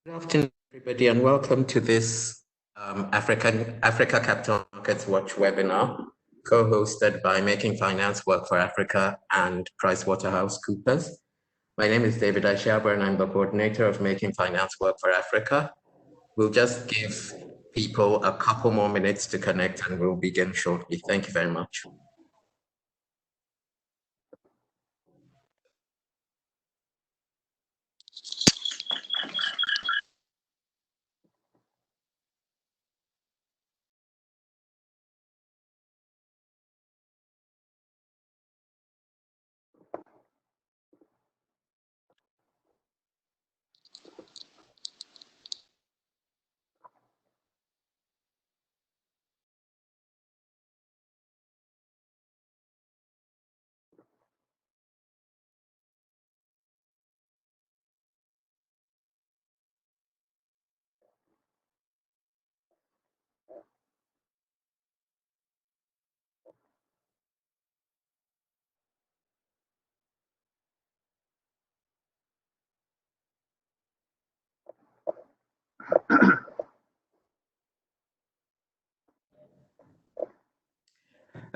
Good afternoon, everybody, and welcome to this Africa Capital Markets Watch webinar, co-hosted by Making Finance Work for Africa and PricewaterhouseCoopers. My name is David Ashiaba, and I'm the coordinator of Making Finance Work for Africa. We'll just give people a couple more minutes to connect, and we'll begin shortly. Thank you very much.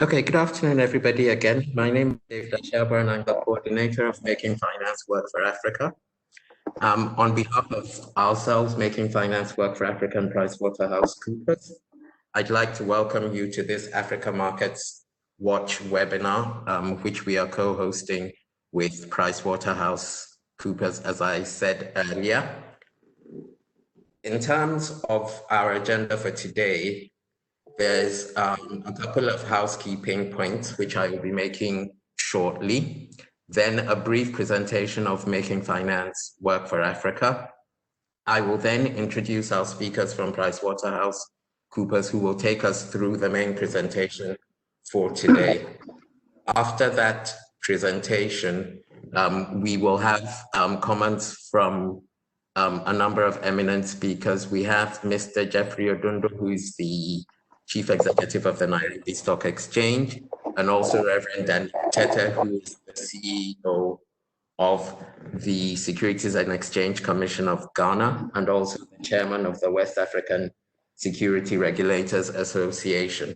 Okay, good afternoon, everybody. Again, my name is David Ashiaba, and I'm the coordinator of Making Finance Work for Africa. On behalf of ourselves, Making Finance Work for Africa and PricewaterhouseCoopers, I'd like to welcome you to this Africa Markets Watch webinar, which we are co-hosting with PricewaterhouseCoopers, as I said earlier. In terms of our agenda for today, there's a couple of housekeeping points, which I will be making shortly. Then a brief presentation of Making Finance Work for Africa. I will then introduce our speakers from PricewaterhouseCoopers, who will take us through the main presentation for today. After that presentation, we will have comments from a number of eminent speakers. We have Mr. Jeffrey Odundo, who is the Chief Executive of the Nairobi Stock Exchange, and also Reverend Danielle Petty, who is the CEO of the Securities and Exchange Commission of Ghana, and also the chairman of the West African Security Regulators Association.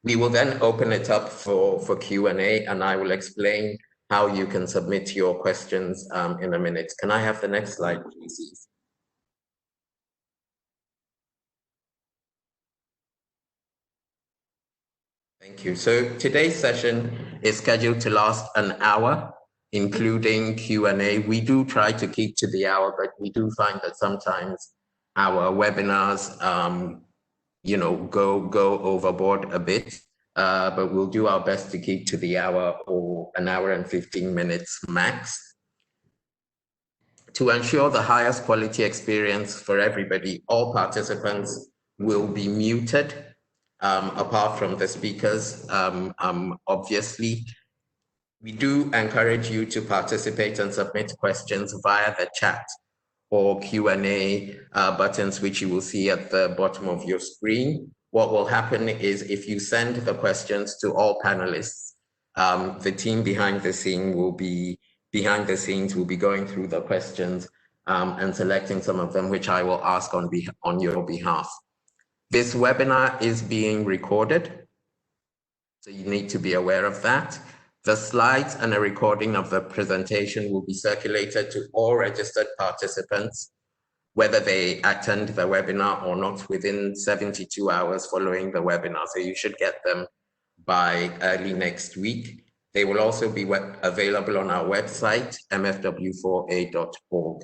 We will then open it up for Q&A, and I will explain how you can submit your questions in a minute. Can I have the next slide, please? Thank you. So today's session is scheduled to last an hour, including Q&A. We do try to keep to the hour, but we do find that sometimes our webinars, go overboard a bit. But we'll do our best to keep to the hour or an hour and 15 minutes max. To ensure the highest quality experience for everybody, all participants will be muted, apart from the speakers. Obviously, we do encourage you to participate and submit questions via the chat or Q&A buttons, which you will see at the bottom of your screen. What will happen is if you send the questions to all panelists, the team behind the scenes will be going through the questions and selecting some of them, which I will ask on your behalf. This webinar is being recorded, so you need to be aware of that. The slides and a recording of the presentation will be circulated to all registered participants, whether they attend the webinar or not, within 72 hours following the webinar. So you should get them by early next week. They will also be available on our website, mfw4a.org.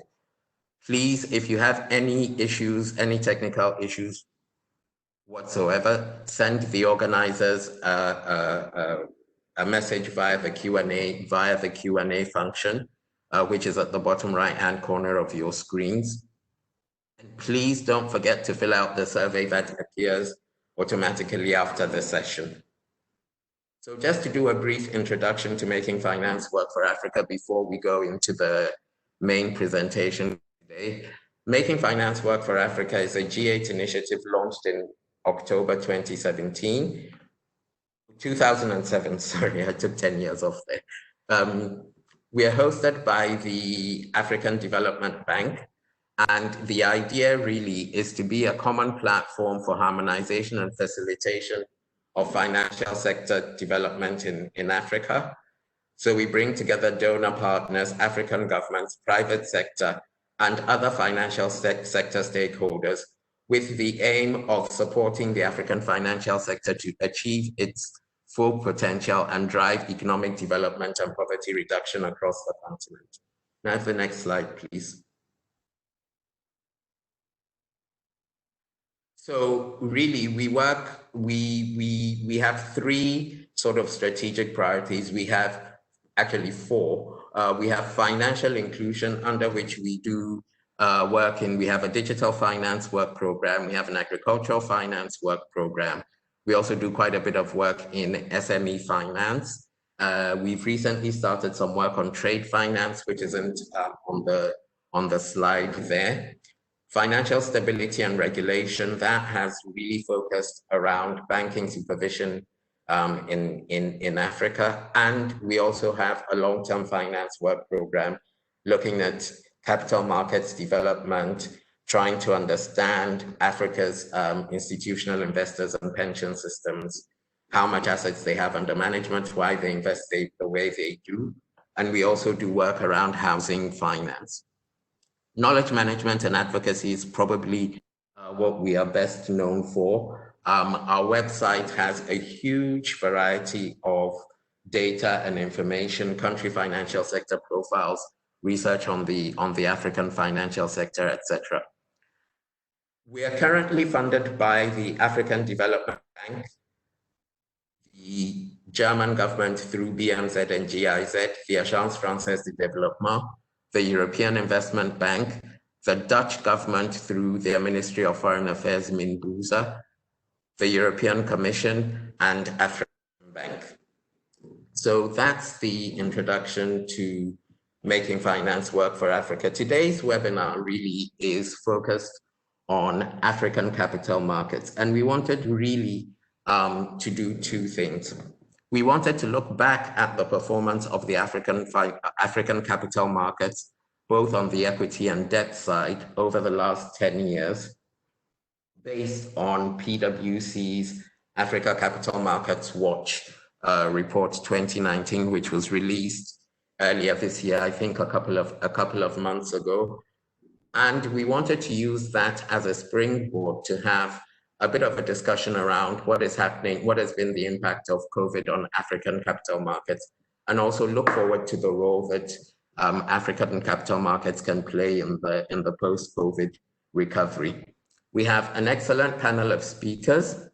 Please, if you have any issues, any technical issues whatsoever, send the organizers a message via the Q&A function, which is at the bottom right-hand corner of your screens. And please don't forget to fill out the survey that appears automatically after the session. So just to do a brief introduction to Making Finance Work for Africa before we go into the main presentation today. Making Finance Work for Africa is a G8 initiative launched in October 2007, sorry, I took 10 years off there. We are hosted by the African Development Bank, And the idea really is to be a common platform for harmonization and facilitation of financial sector development in Africa. So we bring together donor partners, African governments, private sector, and other financial sector stakeholders with the aim of supporting the African financial sector to achieve its full potential and drive economic development and poverty reduction across the continent. Now, the next slide, please. So really, we have three sort of strategic priorities. We have actually four. We have financial inclusion, under which we do work in. We have a digital finance work program. We have an agricultural finance work program. We also do quite a bit of work in SME finance. We've recently started some work on trade finance, which isn't on the slide there. Financial stability and regulation, that has really focused around banking supervision in Africa. And we also have a long-term finance work program looking at capital markets development, trying to understand Africa's institutional investors and pension systems, how much assets they have under management, why they invest the way they do. And we also do work around housing finance. Knowledge management and advocacy is probably what we are best known for. Our website has a huge variety of data and information, country financial sector profiles, research on the African financial sector, etc. We are currently funded by the African Development Bank, the German government through BMZ and GIZ, the Agence Française de Développement, the European Investment Bank, the Dutch government through their Ministry of Foreign Affairs, Minbuza, the European Commission, and African Bank. So that's the introduction to making finance work for Africa. Today's webinar really is focused on African capital markets, and we wanted really to do two things. We wanted to look back at the performance of the African capital markets, both on the equity and debt side over the last 10 years, based on PwC's Africa Capital Markets Watch report 2019, which was released earlier this year, I think a couple of months ago. And we wanted to use that as a springboard to have a bit of a discussion around what is happening, what has been the impact of COVID on African capital markets, and also look forward to the role that African capital markets can play in the post-COVID recovery. We have an excellent panel of speakers.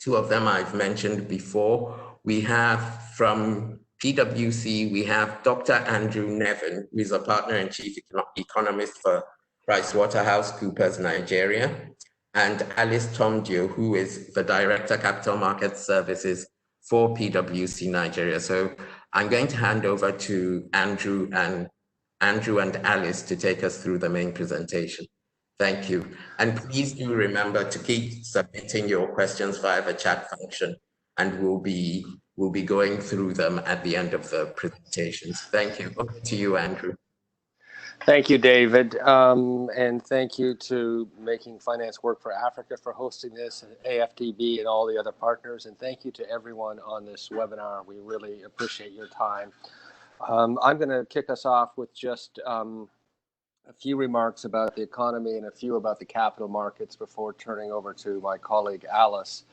Two of them I've mentioned before. We have from PwC, we have Dr. Andrew Nevin, who is a partner and chief economist for PricewaterhouseCoopers Nigeria, and Alice Tomdio, who is the Director Capital Markets Services for PwC Nigeria. So I'm going to hand over to Andrew and Alice to take us through the main presentation. Thank you. And please do remember to keep submitting your questions via the chat function, and we'll be going through them at the end of the presentations. Thank you. Over to you, Andrew. Thank you, David, and thank you to Making Finance Work for Africa for hosting this, and AFDB and all the other partners, and thank you to everyone on this webinar. We really appreciate your time. I'm going to kick us off with just a few remarks about the economy and a few about the capital markets before turning over to my colleague Alice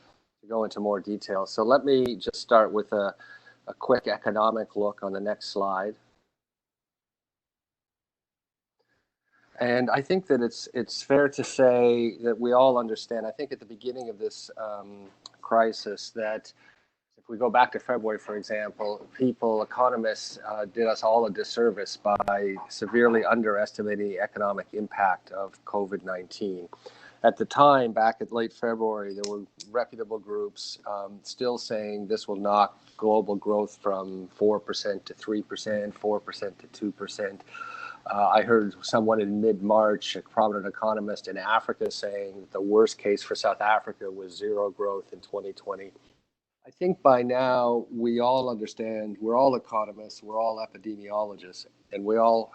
to go into more detail. So let me just start with a quick economic look on the next slide. And I think that it's fair to say that we all understand, I think at the beginning of this crisis, that if we go back to February, for example, economists did us all a disservice by severely underestimating the economic impact of COVID-19. At the time, back at late February, there were reputable groups still saying this will knock global growth from 4% to 3%, 4% to 2%. I heard someone in mid-March, a prominent economist in Africa, saying that the worst case for South Africa was zero growth in 2020. I think by now we all understand, we're all economists, we're all epidemiologists, and we all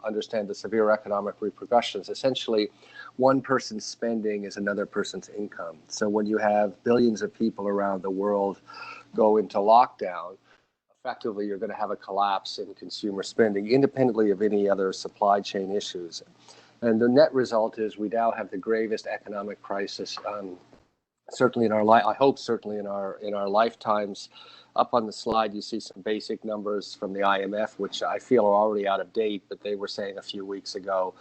understand the severe economic repercussions. Essentially, one person's spending is another person's income. So when you have billions of people around the world go into lockdown, effectively you're going to have a collapse in consumer spending, independently of any other supply chain issues. And the net result is we now have the gravest economic crisis, certainly in our life. I hope certainly in our lifetimes. Up on the slide, you see some basic numbers from the IMF, which I feel are already out of date, but they were saying a few weeks ago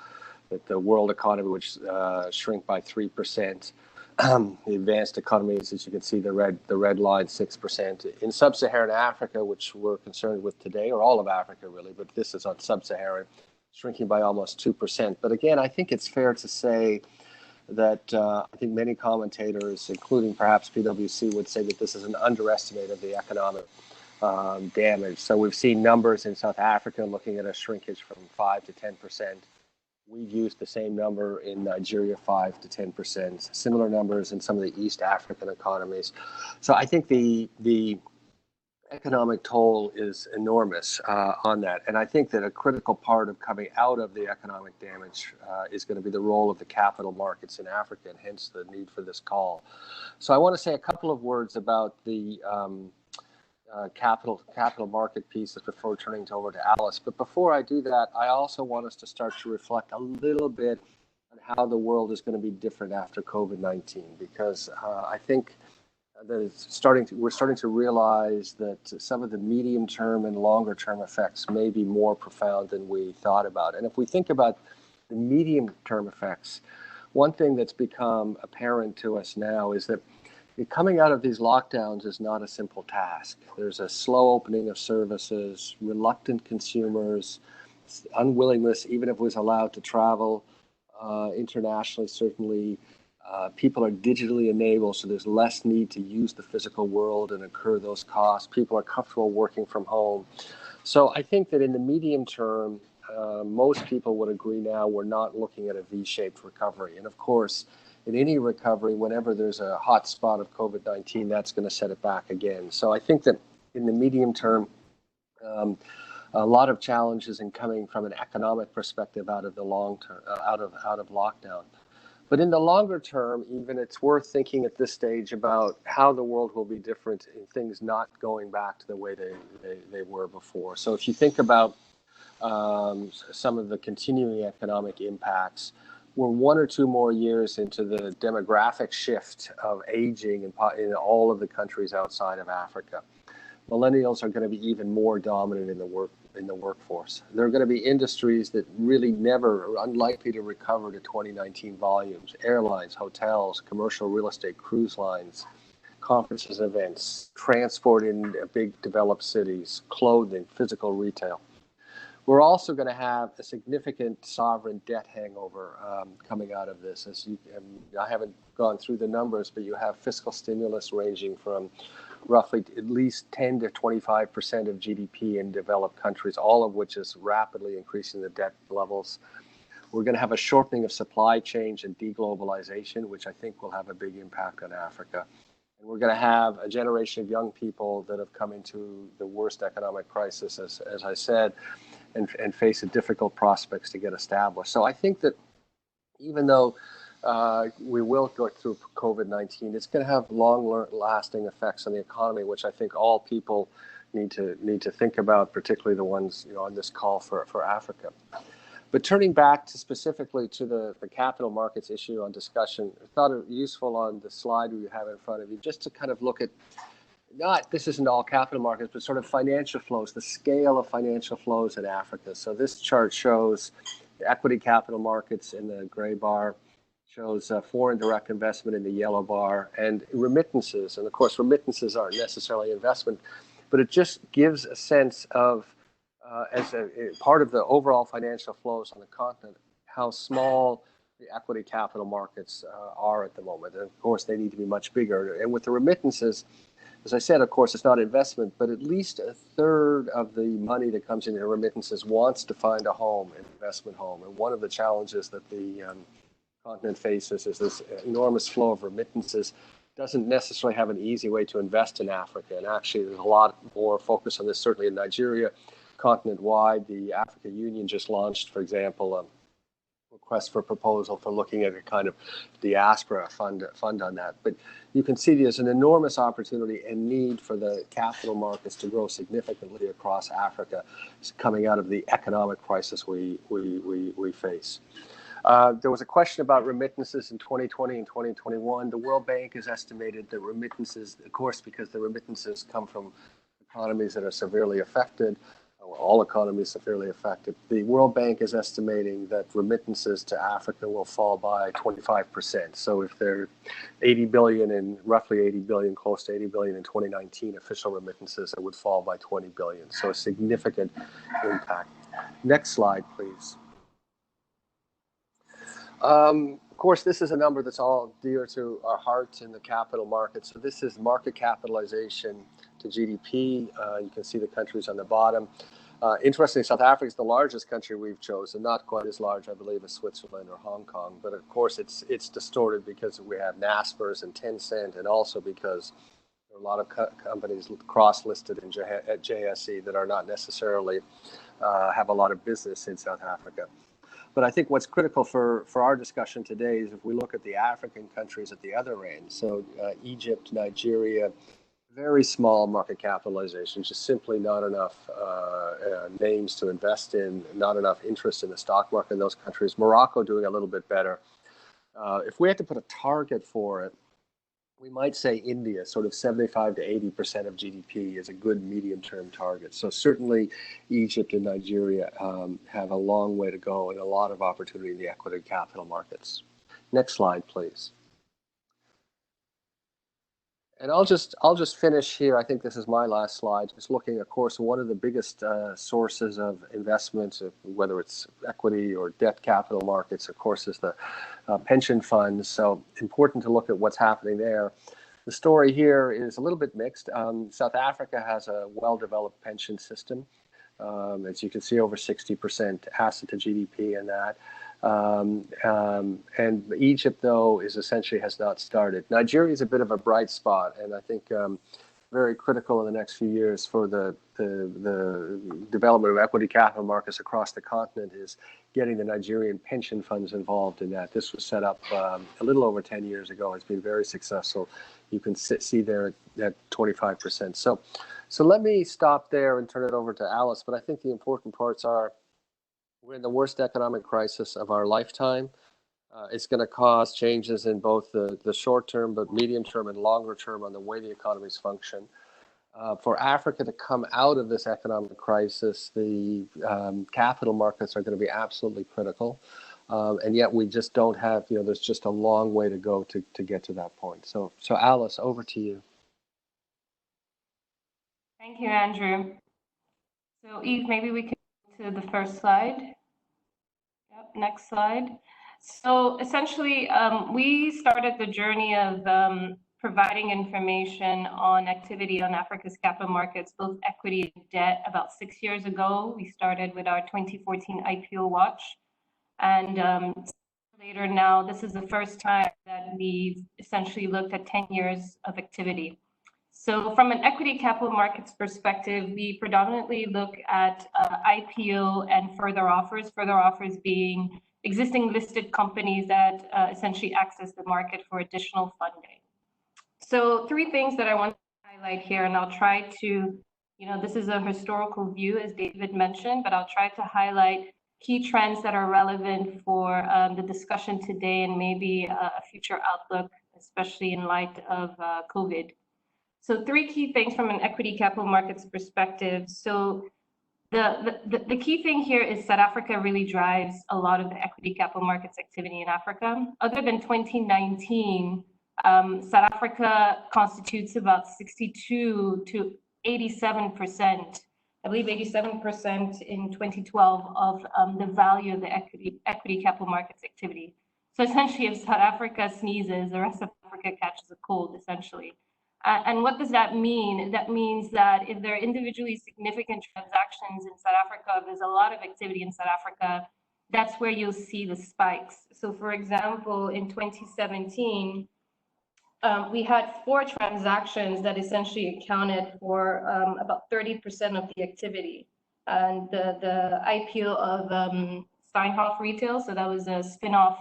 that the world economy would shrink by 3%. The advanced economies, as you can see, the red line, 6%. In sub-Saharan Africa, which we're concerned with today, or all of Africa really, but this is on sub-Saharan, shrinking by almost 2%. But again, I think it's fair to say that I think many commentators, including perhaps PwC, would say that this is an underestimate of the economic damage. So we've seen numbers in South Africa looking at a shrinkage from 5 to 10%. We've used the same number in Nigeria, 5 to 10%. Similar numbers in some of the East African economies. So I think the economic toll is enormous on that. And I think that a critical part of coming out of the economic damage is going to be the role of the capital markets in Africa, and hence the need for this call. So I want to say a couple of words about the capital market pieces before turning over to Alice. But before I do that, I also want us to start to reflect a little bit on how the world is going to be different after COVID-19, because I think that we're starting to realize that some of the medium-term and longer-term effects may be more profound than we thought about. And if we think about the medium-term effects, one thing that's become apparent to us now is that coming out of these lockdowns is not a simple task. There's a slow opening of services, reluctant consumers, unwillingness, even if it was allowed to travel internationally, certainly. People are digitally enabled, so there's less need to use the physical world and incur those costs. People are comfortable working from home. So I think that in the medium term, most people would agree now we're not looking at a V-shaped recovery. And of course, in any recovery, whenever there's a hot spot of COVID-19, that's going to set it back again. So I think that in the medium term, a lot of challenges in coming from an economic perspective out of the long term, out of lockdown. But in the longer term, even it's worth thinking at this stage about how the world will be different in things not going back to the way they were before. So if you think about some of the continuing economic impacts, we're 1 or 2 more years into the demographic shift of aging in all of the countries outside of Africa. Millennials are going to be even more dominant in the workforce. There are going to be industries that really are unlikely to recover to 2019 volumes: airlines, hotels, commercial real estate, cruise lines, conferences and events, transport in big developed cities, clothing, physical retail. We're also going to have a significant sovereign debt hangover coming out of this. I haven't gone through the numbers, but you have fiscal stimulus ranging from roughly at least 10 to 25% of GDP in developed countries, all of which is rapidly increasing the debt levels. We're going to have a shortening of supply chains and deglobalization, which I think will have a big impact on Africa. And we're going to have a generation of young people that have come into the worst economic crisis, as I said, and face a difficult prospects to get established. So I think that even though we will go through COVID-19, it's going to have long-lasting effects on the economy, which I think all people need to think about, particularly the ones on this call for Africa. But turning back specifically to the capital markets issue on discussion, I thought it useful on the slide we have in front of you just to kind of look at, this isn't all capital markets, but sort of financial flows, the scale of financial flows in Africa. So this chart shows the equity capital markets in the gray bar, shows foreign direct investment in the yellow bar, and remittances. And of course, remittances aren't necessarily investment, but it just gives a sense of, as a part of the overall financial flows on the continent, how small the equity capital markets are at the moment. And of course, they need to be much bigger. And with the remittances, as I said, of course, it's not investment, but at least a third of the money that comes into remittances wants to find a home, an investment home. And one of the challenges that the continent faces is this enormous flow of remittances doesn't necessarily have an easy way to invest in Africa. And actually, there's a lot more focus on this, certainly in Nigeria, continent-wide. The Africa Union just launched, for example, a request for proposal for looking at a kind of diaspora fund on that. But you can see there's an enormous opportunity and need for the capital markets to grow significantly across Africa, coming out of the economic crisis we face. There was a question about remittances in 2020 and 2021. The World Bank has estimated that remittances, of course, because the remittances come from economies that are severely affected, well, all economies severely affected. The World Bank is estimating that remittances to Africa will fall by 25%. So if they're 80 billion and roughly 80 billion, close to 80 billion in 2019 official remittances, it would fall by 20 billion. So a significant impact. Next slide, please. Of course, this is a number that's all dear to our hearts in the capital markets. So this is market capitalization to GDP. You can see the countries on the bottom. Interestingly, South Africa is the largest country we've chosen, not quite as large, I believe, as Switzerland or Hong Kong. But of course, it's distorted because we have Naspers and Tencent, and also because there are a lot of companies cross-listed at JSE that are not necessarily have a lot of business in South Africa. But I think what's critical for our discussion today is if we look at the African countries at the other end, so Egypt, Nigeria, very small market capitalization, just simply not enough names to invest in, not enough interest in the stock market in those countries. Morocco doing a little bit better. If we had to put a target for it, we might say India, sort of 75 to 80% of GDP is a good medium-term target. So certainly Egypt and Nigeria have a long way to go and a lot of opportunity in the equity capital markets. Next slide, please. And I'll just finish here. I think this is my last slide. Just looking, of course, one of the biggest sources of investments, whether it's equity or debt capital markets, of course, is the pension funds. So important to look at what's happening there. The story here is a little bit mixed. South Africa has a well-developed pension system. As you can see, over 60% asset to GDP in that. And Egypt, though, essentially has not started. Nigeria is a bit of a bright spot, and I think very critical in the next few years for the development of equity capital markets across the continent is getting the Nigerian pension funds involved in that. This was set up a little over 10 years ago. It's been very successful. You can see there at 25%. So let me stop there and turn it over to Alice. But I think the important parts are we're in the worst economic crisis of our lifetime. It's going to cause changes in both the short term, but medium term and longer term on the way the economies function. For Africa to come out of this economic crisis, the capital markets are going to be absolutely critical. And yet we just don't have, there's just a long way to go to get to that point. So Alice, over to you. Thank you, Andrew. So Eve, maybe we could go to the first slide. Yep, next slide. So essentially, we started the journey of providing information on activity on Africa's capital markets, both equity and debt, about 6 years ago. We started with our 2014 IPO watch. And later now, this is the first time that we've essentially looked at 10 years of activity. So from an equity capital markets perspective, we predominantly look at IPO and further offers being existing listed companies that essentially access the market for additional funding. So 3 things that I want to highlight here, and I'll try to, this is a historical view, as David mentioned, but I'll try to highlight key trends that are relevant for the discussion today and maybe a future outlook, especially in light of COVID. So 3 key things from an equity capital markets perspective. So the key thing here is South Africa really drives a lot of the equity capital markets activity in Africa. Other than 2019, South Africa constitutes about 62 to 87%, I believe 87% in 2012 of the value of the equity capital markets activity. So essentially, if South Africa sneezes, the rest of Africa catches a cold, essentially. And what does that mean? That means that if there are individually significant transactions in South Africa, there's a lot of activity in South Africa, that's where you'll see the spikes. So for example, in 2017, we had 4 transactions that essentially accounted for about 30% of the activity. And the IPO of Steinhoff Retail, so that was a spin-off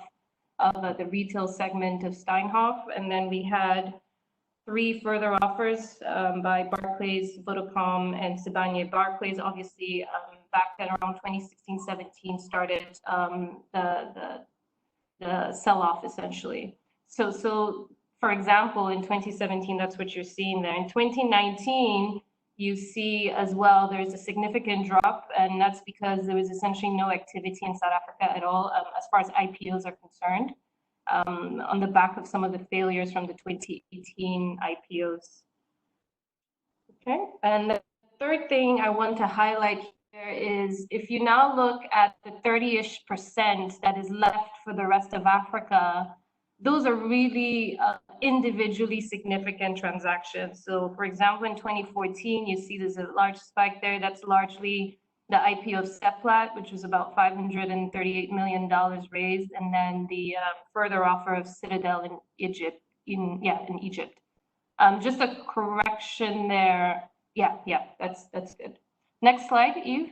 of the retail segment of Steinhoff. And then we had 3 further offers by Barclays, Vodacom, and Sibanye. Barclays, obviously, back then around 2016-17 started the sell-off essentially. So for example, in 2017, that's what you're seeing there. In 2019, you see as well, there's a significant drop, and that's because there was essentially no activity in South Africa at all as far as IPOs are concerned, on the back of some of the failures from the 2018 IPOs. Okay, and the third thing I want to highlight here is if you now look at the 30-ish% that is left for the rest of Africa, those are really individually significant transactions. So for example, in 2014, you see there's a large spike there. That's largely the IPO of Seplat, which was about $538 million raised, and then the further offer of Citadel in Egypt, in Egypt. Just a correction there. Yeah, that's good. Next slide, Eve.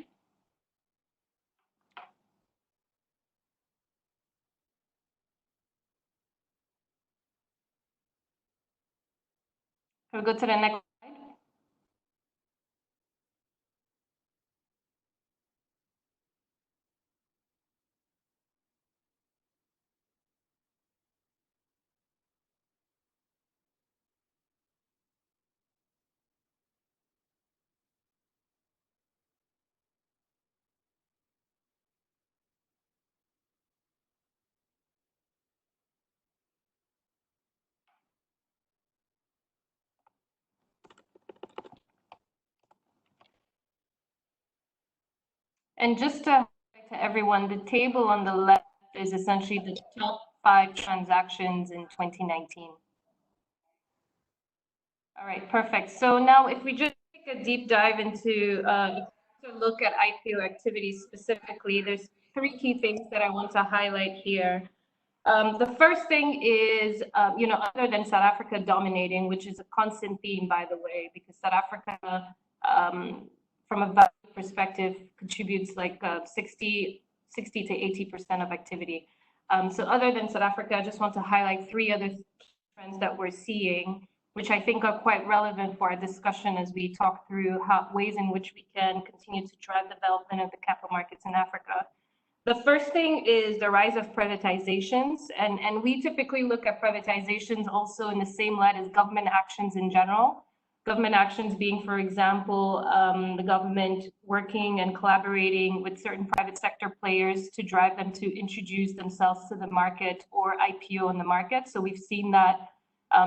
Can we go to the next slide? And just to everyone, the table on the left is essentially the top 5 transactions in 2019. All right, perfect. So now if we just take a deep dive into to look at IPO activity specifically, there's 3 key things that I want to highlight here. The first thing is, other than South Africa dominating, which is a constant theme, by the way, because South Africa, from a value perspective, contributes like 60 to 80% of activity. So other than South Africa, I just want to highlight 3 other trends that we're seeing, which I think are quite relevant for our discussion as we talk through ways in which we can continue to drive development of the capital markets in Africa. The first thing is the rise of privatizations, and we typically look at privatizations also in the same light as government actions in general. Government actions being, for example, the government working and collaborating with certain private sector players to drive them to introduce themselves to the market or IPO in the market. So we've seen that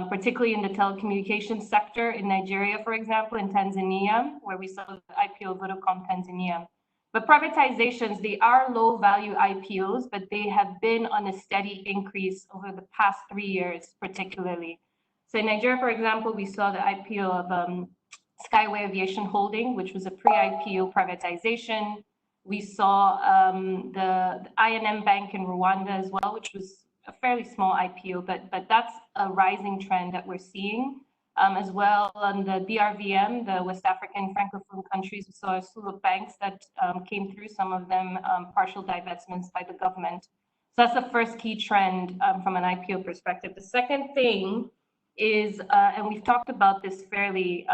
particularly in the telecommunications sector in Nigeria, for example, in Tanzania, where we saw the IPO of Vodacom Tanzania. But privatizations, they are low value IPOs, but they have been on a steady increase over the past 3 years, particularly. So in Nigeria, for example, we saw the IPO of Skyway Aviation Holding, which was a pre-IPO privatization. We saw the INM Bank in Rwanda as well, which was a fairly small IPO, but that's a rising trend that we're seeing. As well on the BRVM, the West African Francophone countries, we saw a slew of banks that came through, some of them partial divestments by the government. So that's the first key trend from an IPO perspective. The second thing is, and we've talked about this fairly,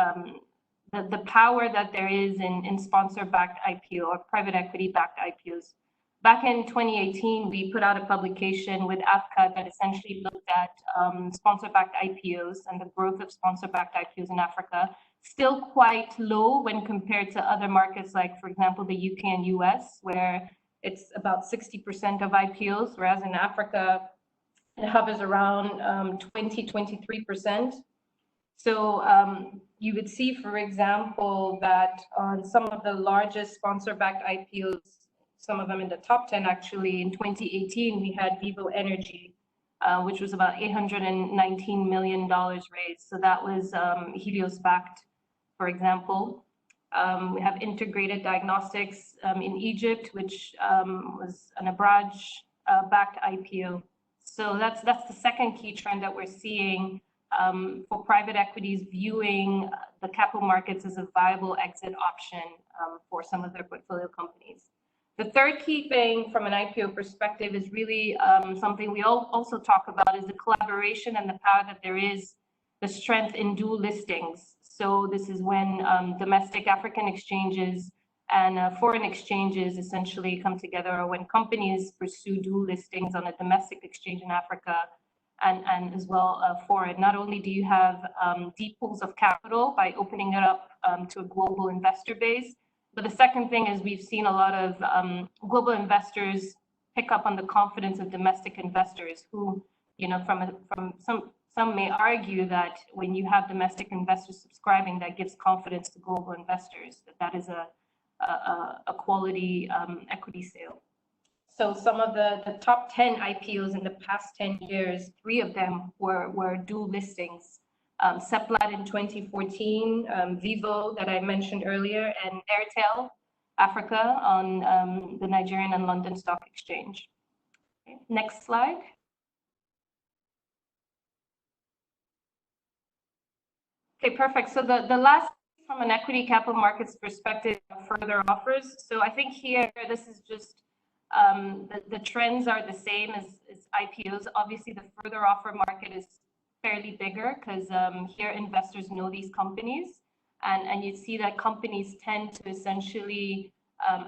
the power that there is in sponsor-backed IPO or private equity-backed IPOs. Back in 2018, we put out a publication with AFCA that essentially looked at sponsor-backed IPOs and the growth of sponsor-backed IPOs in Africa. Still quite low when compared to other markets like, for example, the UK and US, where it's about 60% of IPOs, whereas in Africa, it hovers around 23%. So you would see, for example, that on some of the largest sponsor-backed IPOs, some of them in the top 10 actually, in 2018, we had Vivo Energy, which was about $819 million raised. So that was Helios-backed, for example. We have Integrated Diagnostics in Egypt, which was an Abraj-backed IPO. So that's the second key trend that we're seeing. for private equities viewing the capital markets as a viable exit option for some of their portfolio companies. The third key thing from an IPO perspective is really something we also talk about is the collaboration and the power that there is, the strength in dual listings. So this is when domestic African exchanges and foreign exchanges essentially come together, or when companies pursue dual listings on a domestic exchange in Africa and as well foreign. Not only do you have deep pools of capital by opening it up to a global investor base, but the second thing is we've seen a lot of global investors pick up on the confidence of domestic investors who, you know, from some may argue that when you have domestic investors subscribing, that gives confidence to global investors that that is a quality equity sale. So some of the top 10 IPOs in the past 10 years, 3 of them were dual listings. Seplat in 2014, Vivo that I mentioned earlier, and Airtel Africa on the Nigerian and London Stock Exchange. Okay, next slide. Okay, perfect. So the last from an equity capital markets perspective, further offers. So I think here, this is just the trends are the same as IPOs. Obviously, the further offer market is fairly bigger because here investors know these companies, and you see that companies tend to essentially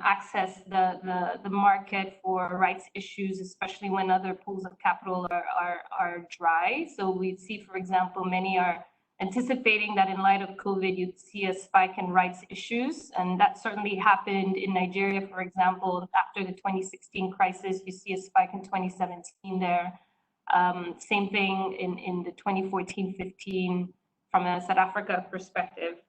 access the market for rights issues, especially when other pools of capital are dry. So we see, for example, many are anticipating that in light of COVID, you'd see a spike in rights issues. And that certainly happened in Nigeria, for example, after the 2016 crisis, you see a spike in 2017 there. Same thing in the 2014-15 from a South Africa perspective.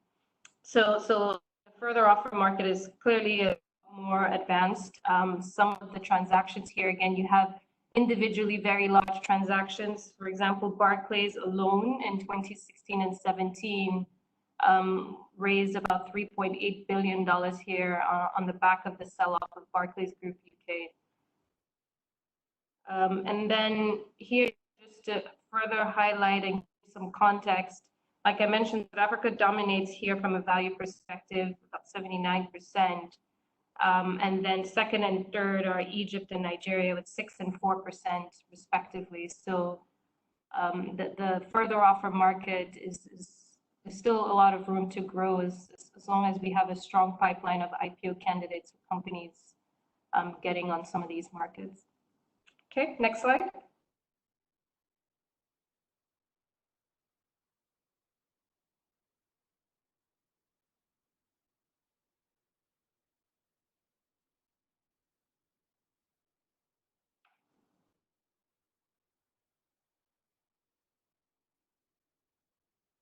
So the further offer market is clearly more advanced. Some of the transactions here, again, you have individually very large transactions. For example, Barclays alone in 2016 and 17 raised about $3.8 billion here on the back of the sell-off of Barclays Group UK. And then here, just to further highlight and give some context, like I mentioned, South Africa dominates here from a value perspective, about 79%. And then second and third are Egypt and Nigeria with 6% and 4% respectively. So the further offer market is still a lot of room to grow as long as we have a strong pipeline of IPO candidates or companies getting on some of these markets. Okay, next slide.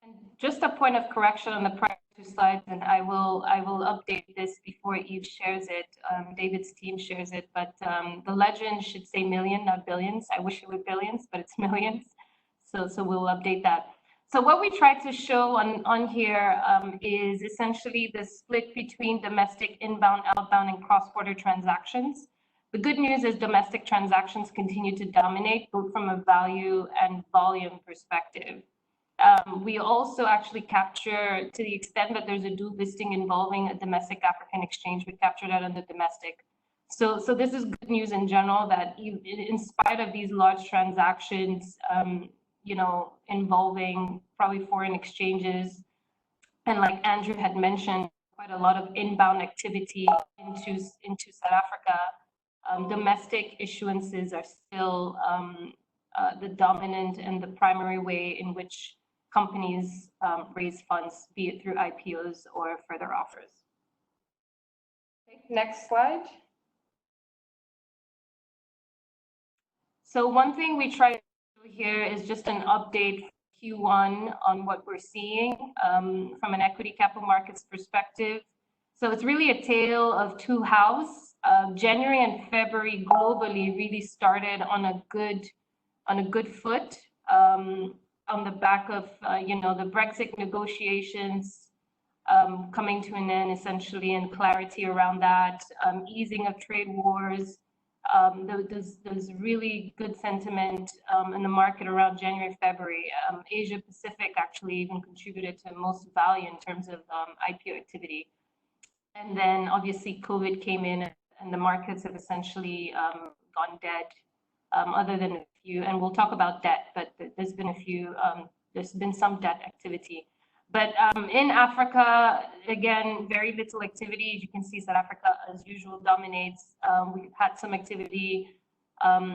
And just a point of correction on the prior 2 slides, and I will update this before Eve shares it. David's team shares it, but the legend should say million, not billions. I wish it were billions, but it's millions. So we'll update that. So what we try to show on here is essentially the split between domestic inbound, outbound, and cross-border transactions. The good news is domestic transactions continue to dominate both from a value and volume perspective. We also actually capture, to the extent that there's a dual listing involving a domestic African exchange, we capture that under domestic. So this is good news in general that in spite of these large transactions, you know, involving probably foreign exchanges, and like Andrew had mentioned, quite a lot of inbound activity into South Africa, domestic issuances are still the dominant and the primary way in which companies raise funds, be it through IPOs or further offers. Okay, next slide. So one thing we try to do here is just an update for Q1 on what we're seeing from an equity capital markets perspective. So it's really a tale of 2 halves. January and February globally really started on a good foot. On the back of you know, the Brexit negotiations coming to an end essentially, and clarity around that, easing of trade wars, there's really good sentiment in the market around January, February. Asia Pacific actually even contributed to most value in terms of IPO activity. And then obviously COVID came in and the markets have essentially gone dead, other than a few, and we'll talk about debt, but there's been some debt activity. But in Africa, again, very little activity. As you can see, South Africa, as usual, dominates. We've had some activity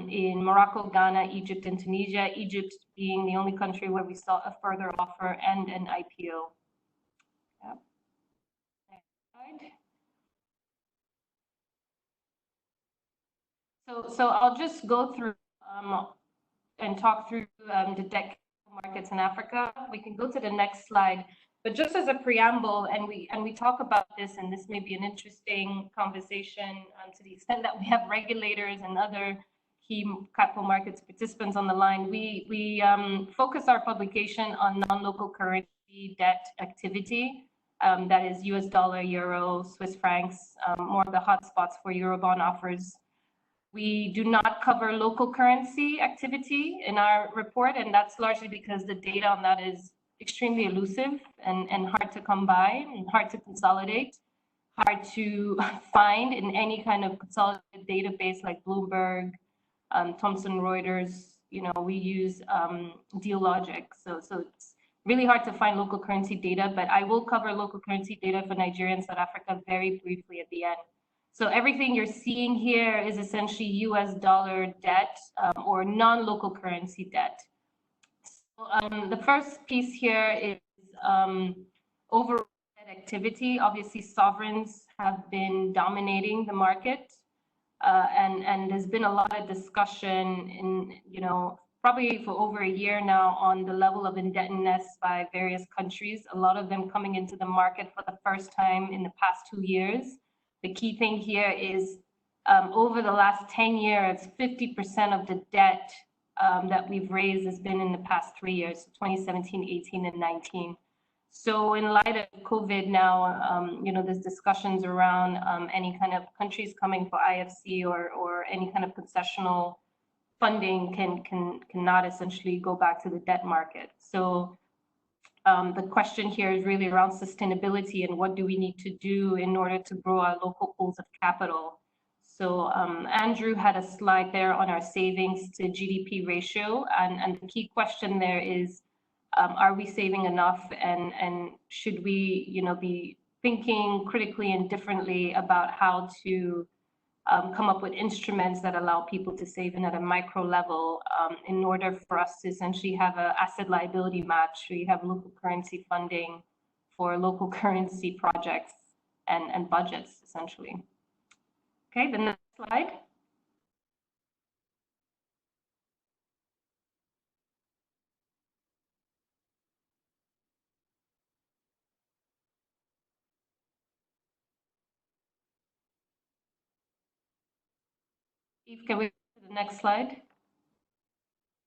in Morocco, Ghana, Egypt, and Tunisia. Egypt being the only country where we saw a further offer and an IPO. Yep. Next slide. So I'll just go through and talk through the debt markets in Africa. We can go to the next slide. But just as a preamble, and we talk about this, and this may be an interesting conversation to the extent that we have regulators and other key capital markets participants on the line. We focus our publication on non-local currency debt activity. That is US dollar, euro, Swiss francs, more of the hotspots for Eurobond offers. We do not cover local currency activity in our report, and that's largely because the data on that is extremely elusive and hard to come by and hard to consolidate, hard to find in any kind of consolidated database like Bloomberg, Thomson Reuters. You know, we use Deal Logic, so it's really hard to find local currency data, but I will cover local currency data for Nigeria and South Africa very briefly at the end. So everything you're seeing here is essentially US dollar debt or non-local currency debt. So, the first piece here is overall debt activity. Obviously, sovereigns have been dominating the market, and there's been a lot of discussion in, you know, probably for over a year now on the level of indebtedness by various countries, a lot of them coming into the market for the first time in the past 2 years. The key thing here is over the last 10 years, 50% of the debt that we've raised has been in the past 3 years, so 2017, 18, and 19. So in light of COVID now, you know, there's discussions around any kind of countries coming for IFC or any kind of concessional funding cannot essentially go back to the debt market. So the question here is really around sustainability and what do we need to do in order to grow our local pools of capital. So Andrew had a slide there on our savings to GDP ratio, and the key question there is, are we saving enough, and should we, you know, be thinking critically and differently about how to come up with instruments that allow people to save in at a micro level in order for us to essentially have an asset liability match, where you have local currency funding for local currency projects and budgets, essentially. Okay, the next slide. Eve, can we go to the next slide?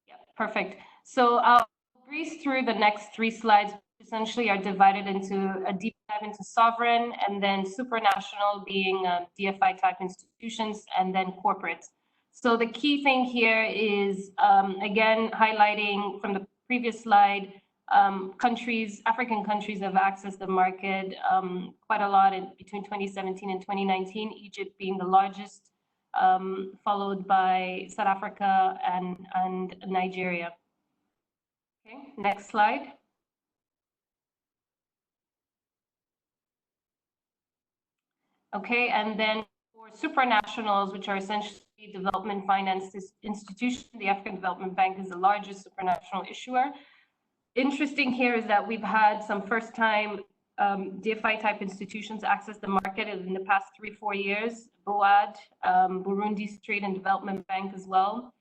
Yeah, perfect. So I'll breeze through the next 3 slides, which essentially are divided into a deep dive into sovereign, and then supranational being DFI type institutions, and then corporates. So the key thing here is, again, highlighting from the previous slide, countries, African countries have accessed the market quite a lot between 2017 and 2019, Egypt being the largest, followed by South Africa and Nigeria. Okay, next slide. Okay, and then for supranationals, which are essentially development finance institutions, the African Development Bank is the largest supranational issuer. Interesting here is that we've had some first-time DFI type institutions access the market in the past 3-4 years. BOAD, Burundi's Trade and Development Bank as well.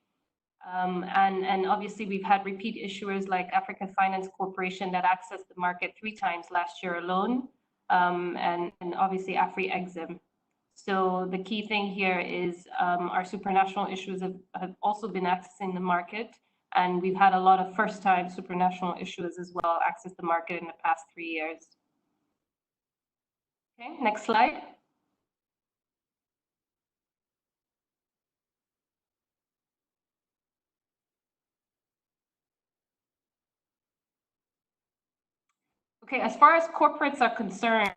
And obviously we've had repeat issuers like African Finance Corporation that accessed the market 3 times last year alone, and obviously Afri-Exim. So the key thing here is our supranational issuers have also been accessing the market, and we've had a lot of first-time supranational issuers as well access the market in the past 3 years. Okay, next slide. Okay, as far as corporates are concerned,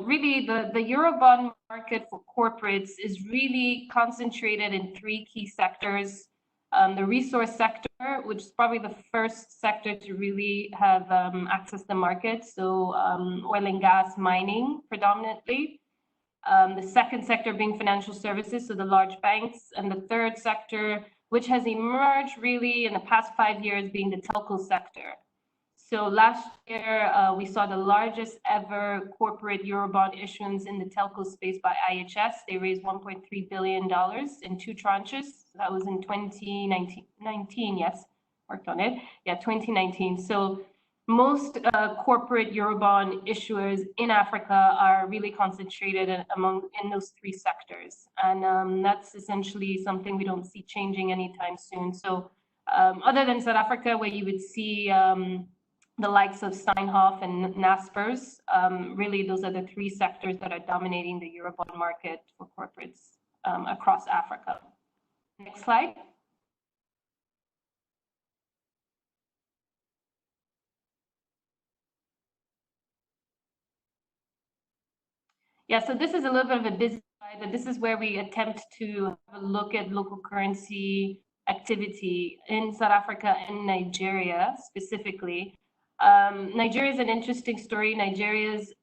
really the Eurobond market for corporates is really concentrated in three key sectors. The resource sector, which is probably the first sector to really have access to the market, so oil and gas mining predominantly. The second sector being financial services, so the large banks, and the third sector, which has emerged really in the past 5 years, being the telco sector. So last year, we saw the largest ever corporate Eurobond issuance in the telco space by IHS. They raised $1.3 billion in two tranches. That was in 2019, yes, worked on it. Yeah, 2019. So most corporate Eurobond issuers in Africa are really concentrated in those three sectors. And that's essentially something we don't see changing anytime soon. So other than South Africa, where you would see the likes of Steinhoff and Naspers, really those are the three sectors that are dominating the Eurobond market for corporates across Africa. Next slide. Yeah, so this is a little bit of a busy slide, but this is where we attempt to have a look at local currency activity in South Africa and Nigeria specifically. Nigeria is an interesting story. Nigeria's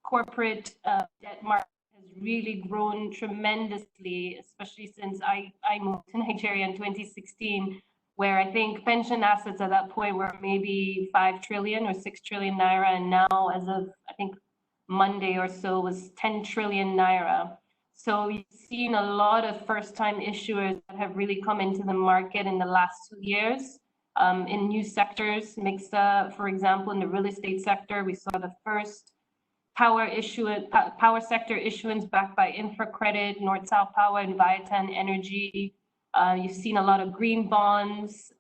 corporate debt market has really grown tremendously, especially since I moved to Nigeria in 2016, where I think pension assets at that point were maybe 5 trillion or 6 trillion naira, and now as of I think Monday or so was 10 trillion naira. So you've seen a lot of first-time issuers that have really come into the market in the last 2 years. In new sectors, Mixa, for example, in the real estate sector, we saw the first power sector issuance backed by InfraCredit, North-South Power, and Viatan Energy. You've seen a lot of green bonds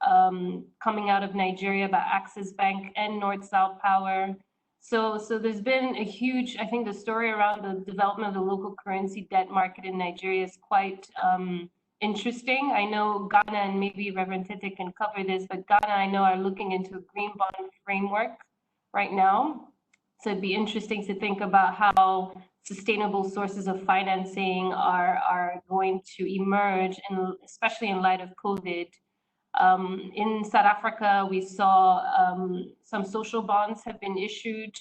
coming out of Nigeria by Axis Bank and North-South Power. So there's been a huge, I think the story around the development of the local currency debt market in Nigeria is quite interesting. I know Ghana, and maybe Reverend Tete can cover this, but Ghana, I know, are looking into a green bond framework right now. So it'd be interesting to think about how sustainable sources of financing are going to emerge, and especially in light of COVID. In South Africa, we saw some social bonds have been issued.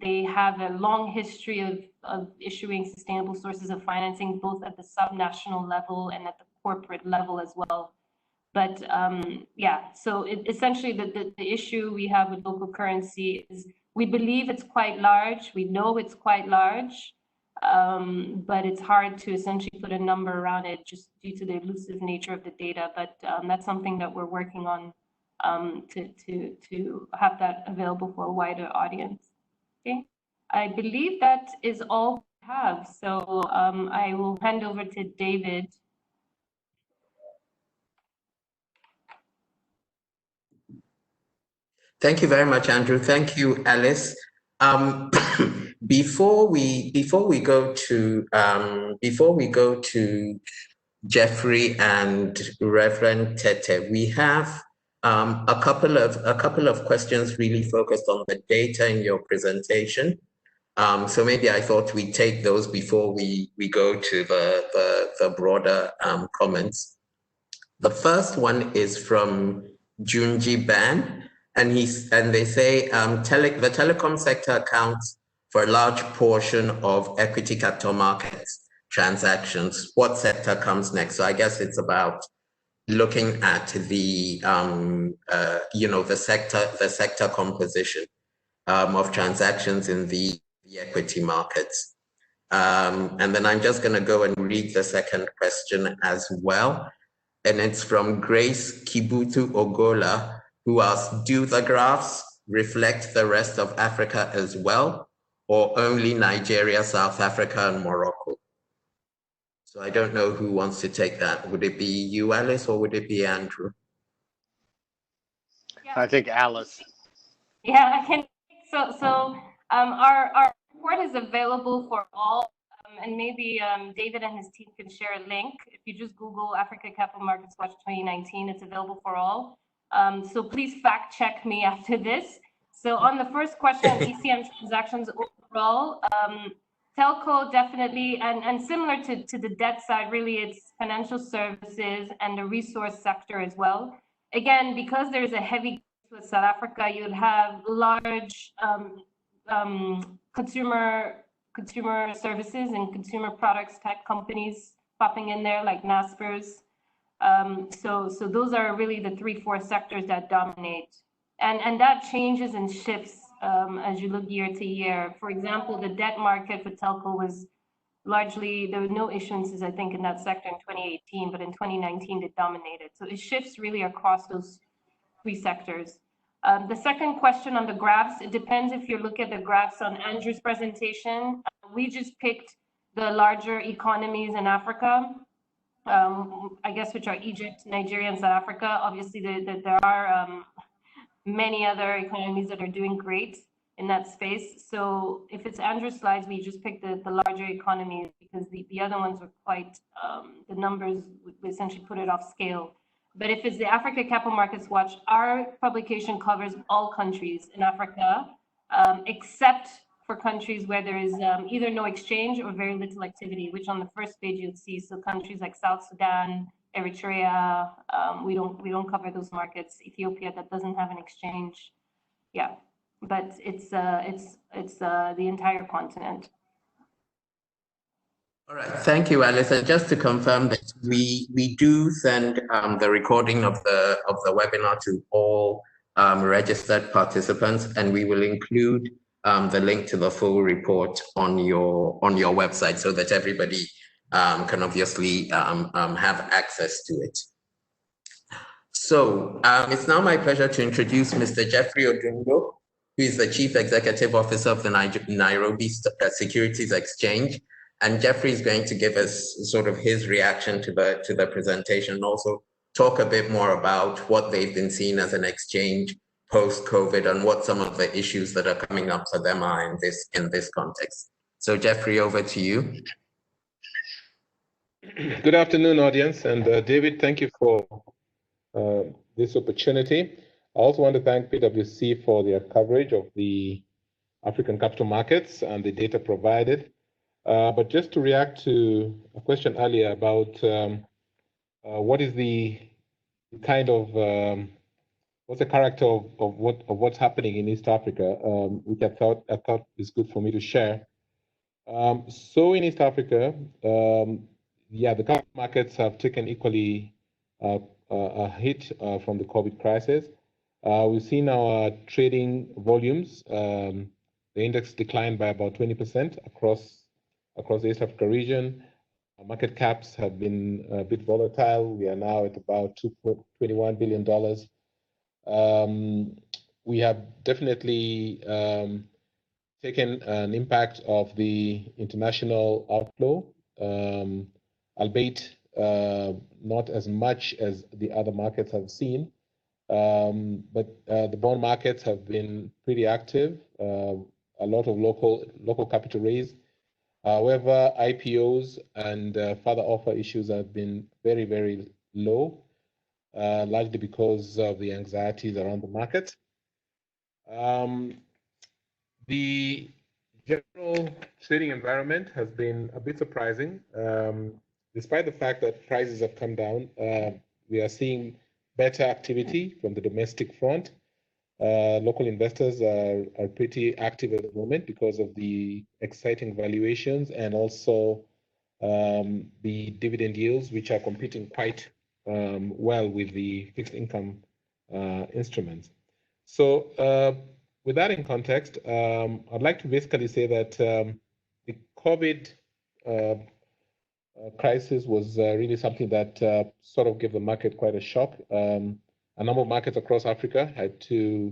They have a long history of issuing sustainable sources of financing, both at the subnational level and at the corporate level as well. But yeah, so essentially the issue we have with local currency is we believe it's quite large. We know it's quite large, but it's hard to essentially put a number around it just due to the elusive nature of the data. But that's something that we're working on to have that available for a wider audience. Okay, I believe that is all we have. So I will hand over to David. Thank you very much, Andrew. Thank you, Alice. Before we go to Jeffrey and Reverend Tete, we have a couple of questions really focused on the data in your presentation. So maybe I thought we'd take those before we go to the broader comments. The first one is from Junji Ban. And they say the telecom sector accounts for a large portion of equity capital markets transactions. What sector comes next? So I guess it's about looking at the the sector composition of transactions in the equity markets. And then I'm just going to go and read the second question as well, and it's from Grace Kibutu Ogola, who asks, do the graphs reflect the rest of Africa as well, or only Nigeria, South Africa, and Morocco? So I don't know who wants to take that. Would it be you, Alice, or would it be Andrew? Yeah. I think Alice. Yeah, I can. So our report is available for all, and maybe David and his team can share a link. If you just Google Africa Capital Markets Watch 2019, it's available for all. So please fact check me after this. So on the first question of ECM transactions overall, telco definitely, and similar to the debt side, really it's financial services and the resource sector as well. Again, because there's a heavy with South Africa, you'd have large consumer services and consumer products type companies popping in there like Naspers. So those are really the 3-4 sectors that dominate. And that changes and shifts as you look year to year. For example, the debt market for telco was largely, there were no issuances, I think, in that sector in 2018, but in 2019 it dominated. So it shifts really across those 3 sectors. The second question on the graphs, it depends if you look at the graphs on Andrew's presentation. We just picked the larger economies in Africa, I guess, which are Egypt, Nigeria, and South Africa. Obviously, there are many other economies that are doing great in that space. So if it's Andrew's slides, we just picked the larger economies because the other ones were quite, the numbers, we essentially put it off scale. But if it's the Africa Capital Markets Watch, our publication covers all countries in Africa, except for countries where there is either no exchange or very little activity, which on the first page you'll see. So countries like South Sudan, Eritrea, we don't cover those markets. Ethiopia, that doesn't have an exchange. Yeah, but it's the entire continent. All right, thank you, Alice. And just to confirm that we do send the recording of the webinar to all registered participants, and we will include the link to the full report on your website so that everybody can obviously have access to it. So it's now my pleasure to introduce Mr. Jeffrey Odungo, who is the Chief Executive Officer of the Nairobi Securities Exchange. And Jeffrey is going to give us sort of his reaction to the presentation, and also talk a bit more about what they've been seeing as an exchange post-COVID and what some of the issues that are coming up for them are in this context. So Jeffrey, over to you. Good afternoon, audience. And David, thank you for this opportunity. I also want to thank PwC for their coverage of the African capital markets and the data provided. But just to react to a question earlier about what is the kind of what's the character of what's happening in East Africa, which I thought is good for me to share. So in East Africa, yeah, the capital markets have taken equally a hit from the COVID crisis. We've seen our trading volumes, the index declined by about 20% across the East Africa region. Our market caps have been a bit volatile. We are now at about $2.21 billion. We have definitely taken an impact of the international outflow, albeit not as much as the other markets have seen. But the bond markets have been pretty active, a lot of local capital raise. However, IPOs and further offer issues have been very, very low, largely because of the anxieties around the market. The general trading environment has been a bit surprising. Despite the fact that prices have come down, we are seeing better activity from the domestic front. Local investors are pretty active at the moment because of the exciting valuations and also the dividend yields, which are competing quite well with the fixed income instruments. So with that in context, I'd like to basically say that the COVID crisis was really something that sort of gave the market quite a shock. A number of markets across Africa had to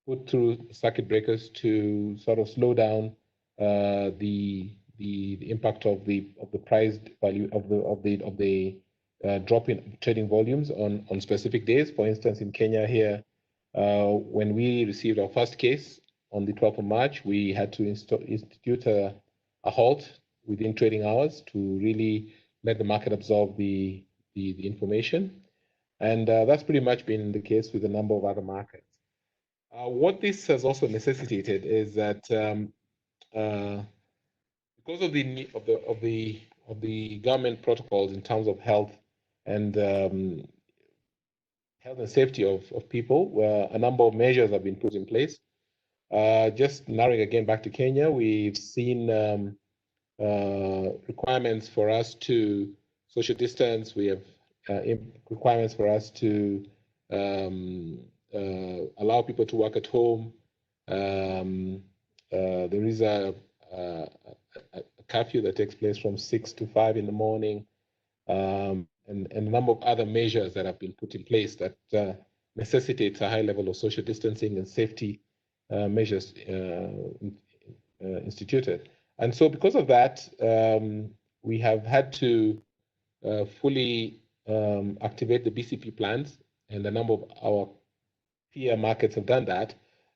put through circuit breakers to sort of slow down the impact of the price value of the drop in trading volumes on specific days. For instance, in Kenya here, when we received our first case on the 12th of March, we had to institute a halt within trading hours to really let the market absorb the information. And that's pretty much been the case with a number of other markets. What this has also necessitated is that because of the government protocols in terms of health and safety of people, where a number of measures have been put in place. Just narrowing again back to Kenya, we've seen requirements for us to social distance. We have requiremts for us to allow people to work at home. There is a curfew that takes place from 6 to 5 in the morning, and a number of other measures that have been put in place that necessitates a high level of social distancing and safety measures instituted. And so because of that, we have had to fully activate the BCP plans, and a number of our peer markets have done that.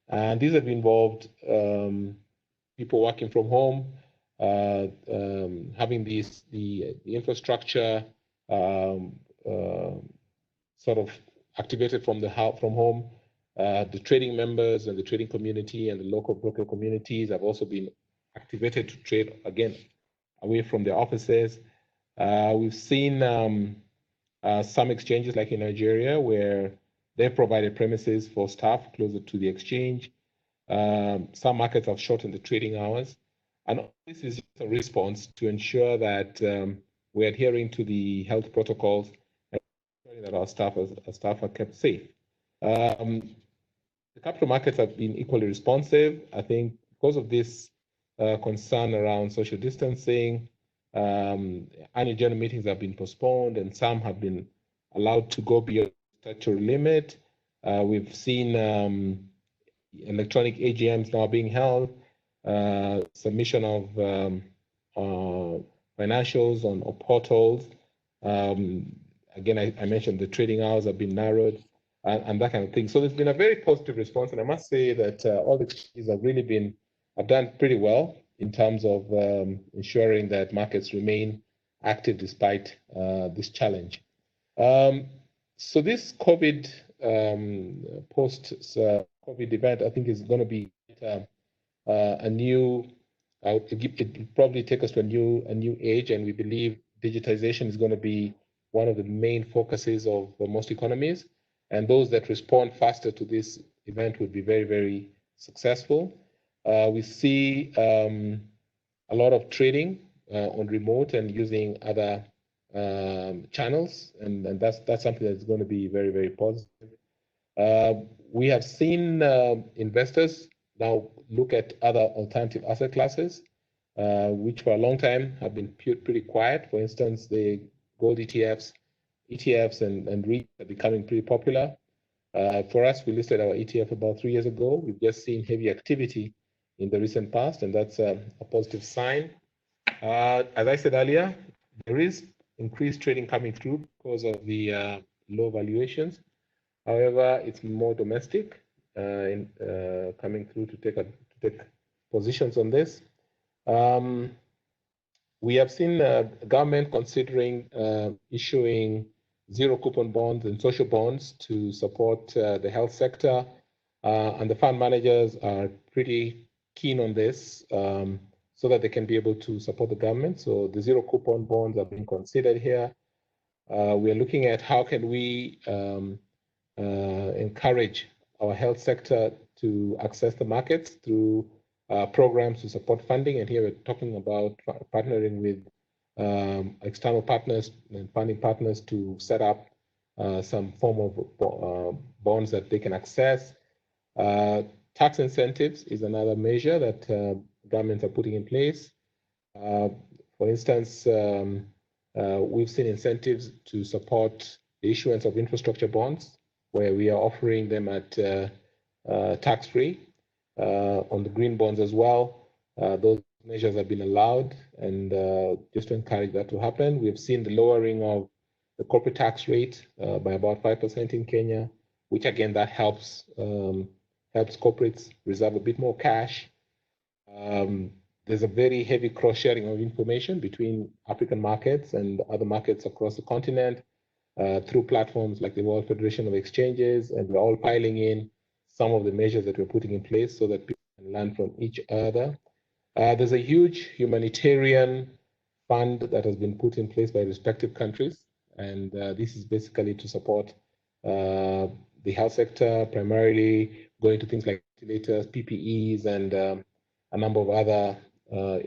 And these have involved people working from home, having the infrastructure sort of activated from home. The trading members and the trading community and the local broker communities have also been activated to trade again away from their offices. We've seen some exchanges like in Nigeria where they provided premises for staff closer to the exchange. Some markets have shortened the trading hours. And this is just a response to ensure that we're adhering to the health protocols and ensuring that our staff are kept safe. The capital markets have been equally responsive. I think because of this concern around social distancing, annual general meetings have been postponed and some have been allowed to go beyond the statutory limit. We've seen electronic AGMs now being held, submission of financials on portals. Again, I mentioned the trading hours have been narrowed and that kind of thing. So there's been a very positive response, and I must say that all the exchanges have done pretty well in terms of ensuring that markets remain active despite this challenge. So this COVID post-COVID event, I think, is going to be a new. It will probably take us to a new age, and we believe digitization is going to be one of the main focuses of most economies. And those that respond faster to this event would be very, very successful. We see a lot of trading on remote and using other channels, and that's something that's going to be very, very positive. We have seen investors now look at other alternative asset classes, which for a long time have been pretty quiet. For instance, the gold ETFs and REITs are becoming pretty popular. For us, we listed our ETF about 3 years ago. We've just seen heavy activity in the recent past, and that's a positive sign. As I said earlier, there is increased trading coming through because of the low valuations. However, it's more domestic coming through to take positions on this. We have seen government considering issuing zero coupon bonds and social bonds to support the health sector, and the fund managers are pretty keen on this so that they can be able to support the government. So the zero coupon bonds are being considered here. We are looking at how can we encourage our health sector to access the markets through programs to support funding. And here we're talking about partnering with external partners and funding partners to set up some form of bonds that they can access. Tax incentives is another measure that governments are putting in place. For instance, we've seen incentives to support the issuance of infrastructure bonds, where we are offering them at tax-free. On the green bonds as well, those measures have been allowed, and just to encourage that to happen. We've seen the lowering of the corporate tax rate by about 5% in Kenya, which again, that helps corporates reserve a bit more cash. There's a very heavy cross-sharing of information between African markets and other markets across the continent through platforms like the World Federation of Exchanges, and we're all piling in some of the measures that we're putting in place so that people can learn from each other. There's a huge humanitarian fund that has been put in place by respective countries, and this is basically to support the health sector, primarily going to things like ventilators, PPEs, and a number of other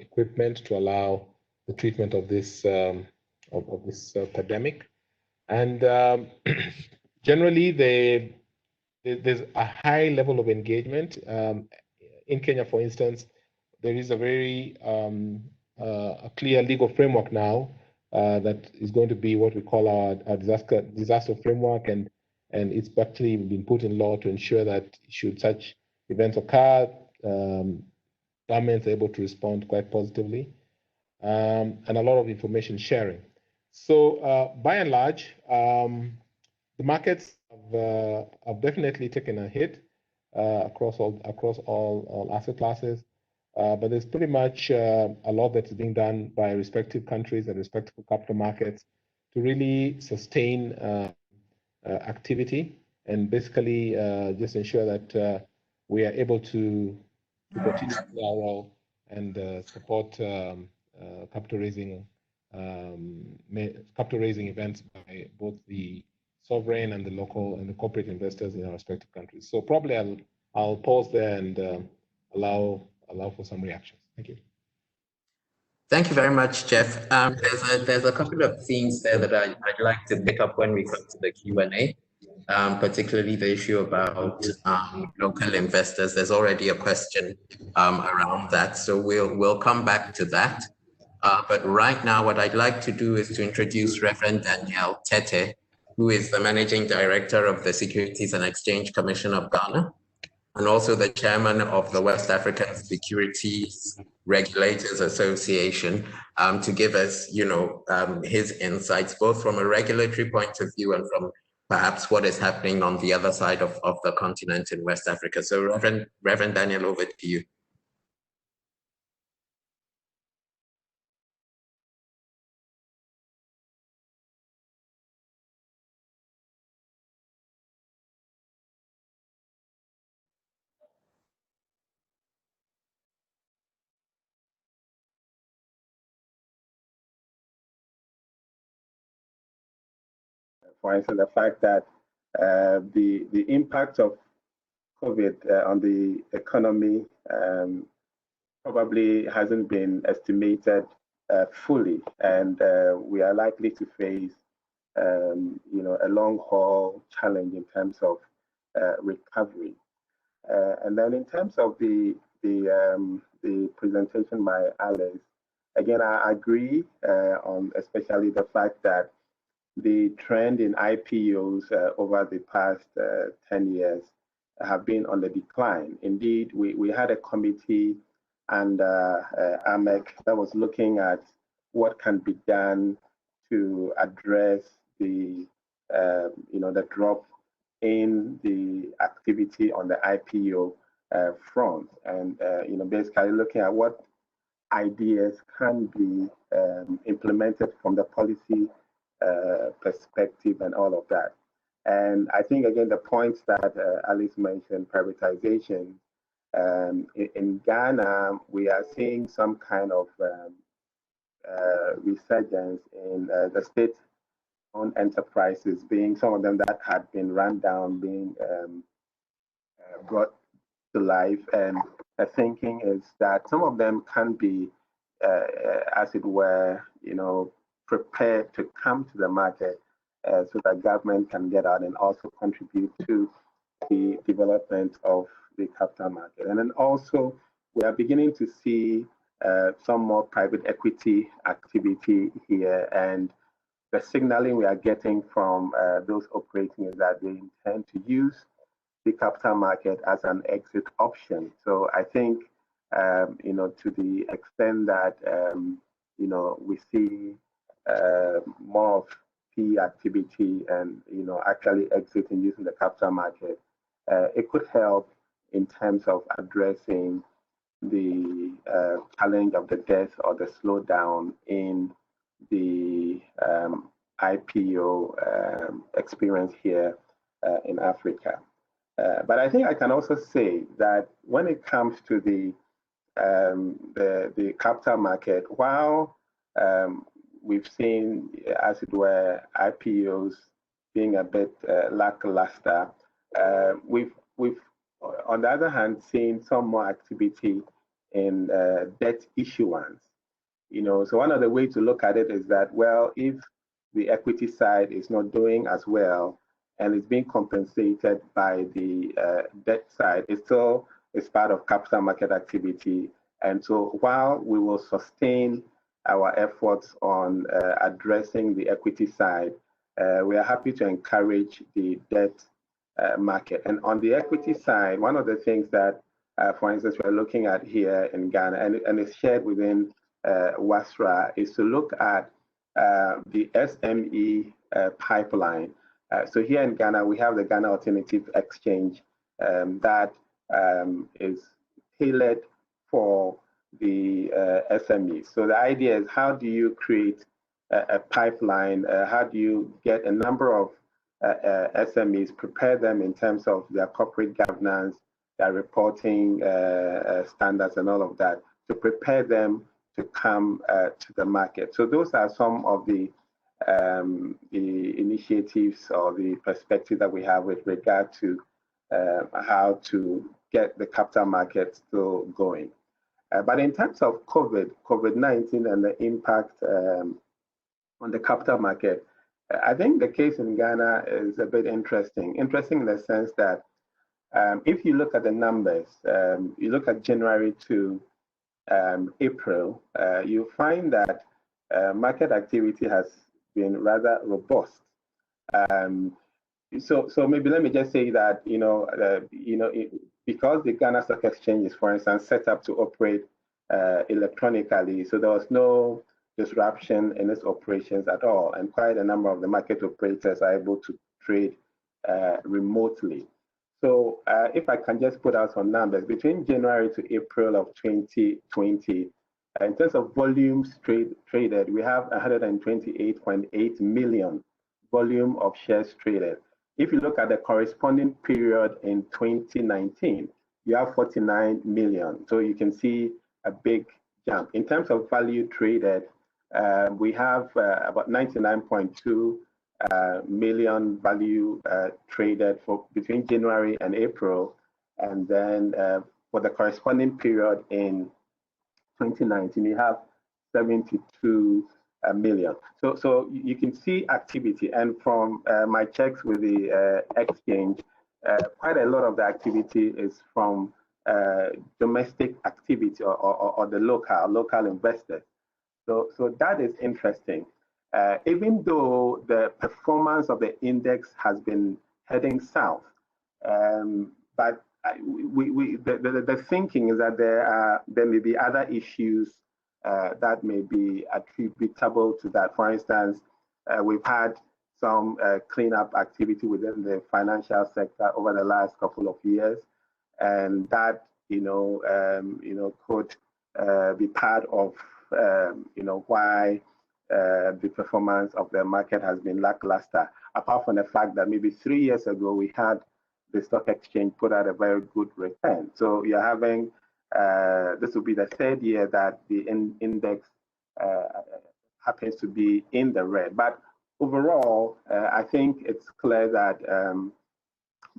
equipment to allow the treatment of this pandemic. And generally, there's a high level of engagement. In Kenya, for instance, there is a very a clear legal framework now that is going to be what we call our disaster framework, and it's actually been put in law to ensure that should such events occur, governments are able to respond quite positively, and a lot of information sharing. So by and large, the markets have definitely taken a hit across all asset classes, but there's pretty much a lot that's being done by respective countries and respective capital markets to really sustain activity and basically just ensure that we are able to continue our role and support capital raising events by both the sovereign and the local and the corporate investors in our respective countries. So probably I'll pause there and allow for some reactions. Thank you. Thank you very much, Jeff. There's a couple of things there that I'd like to pick up when we come to the Q&A, particularly the issue about local investors. There's already a question around that, so we'll come back to that. But right now, what I'd like to do is to introduce Reverend Danielle Petty, who is the Managing Director of the Securities and Exchange Commission of Ghana, and also the Chairman of the West African Securities Regulators Association, to give us, his insights, both from a regulatory point of view and from perhaps what is happening on the other side of the continent in West Africa. So Reverend Daniel, over to you. For instance, the fact that the impact of COVID on the economy probably hasn't been estimated fully, and we are likely to face, a long-haul challenge in terms of recovery. And then in terms of the presentation by Alice, again, I agree on especially the fact that the trend in IPOs over the past 10 years have been on the decline. Indeed, we had a committee and AMEC that was looking at what can be done to address the drop in the activity on the IPO front, and basically looking at what ideas can be implemented from the policy perspective and all of that. And I think, again, the points that Alice mentioned, privatization, in Ghana, we are seeing some kind of resurgence in the state-owned enterprises, being some of them that had been run down, being brought to life. And the thinking is that some of them can be, as it were, prepared to come to the market so that government can get out and also contribute to the development of the capital market. And then also, we are beginning to see some more private equity activity here, and the signaling we are getting from those operating is that they intend to use the capital market as an exit option. So I think, to the extent that, we see more of PE activity and, actually exiting using the capital market, it could help in terms of addressing the challenge of the death or the slowdown in the IPO experience here in Africa. But I think I can also say that when it comes to the capital market, while we've seen, as it were, IPOs being a bit lackluster, we've on the other hand seen some more activity in debt issuance. So one of the ways to look at it is that, well, if the equity side is not doing as well and it's being compensated by the debt side, it still is part of capital market activity. And so while we will sustain our efforts on addressing the equity side, we are happy to encourage the debt market. And on the equity side, one of the things that, for instance, we're looking at here in Ghana, and it's shared within WASRA, is to look at the SME pipeline. So here in Ghana, we have the Ghana Alternative Exchange that is tailored for the SMEs. So the idea is, how do you create a pipeline? How do you get a number of SMEs, prepare them in terms of their corporate governance, their reporting standards and all of that, to prepare them to come to the market. So those are some of the initiatives or the perspective that we have with regard to how to get the capital market still going. But in terms of COVID-19 and the impact on the capital market, I think the case in Ghana is a bit interesting. Interesting in the sense that if you look at the numbers, you look at January to April, you find that market activity has been rather robust. So maybe let me just say that because the Ghana Stock Exchange is, for instance, set up to operate electronically, so there was no disruption in its operations at all, and quite a number of the market operators are able to trade remotely. So if I can just put out some numbers, between January to April of 2020, in terms of volumes traded, we have 128.8 million volume of shares traded. If you look at the corresponding period in 2019, you have 49 million. So you can see a big jump. In terms of value traded, we have about 99.2 million value traded for between January and April, and then for the corresponding period in 2019, you have 72 million. So you can see activity, and from my checks with the exchange, quite a lot of the activity is from domestic activity or the local investors. So that is interesting. Even though the performance of the index has been heading south, but the thinking is that there may be other issues that may be attributable to that. For instance, we've had some cleanup activity within the financial sector over the last couple of years, and that could be part of why the performance of the market has been lackluster, apart from the fact that maybe 3 years ago we had the stock exchange put out a very good return. So you're having, this will be the third year that the index happens to be in the red. But overall, I think it's clear that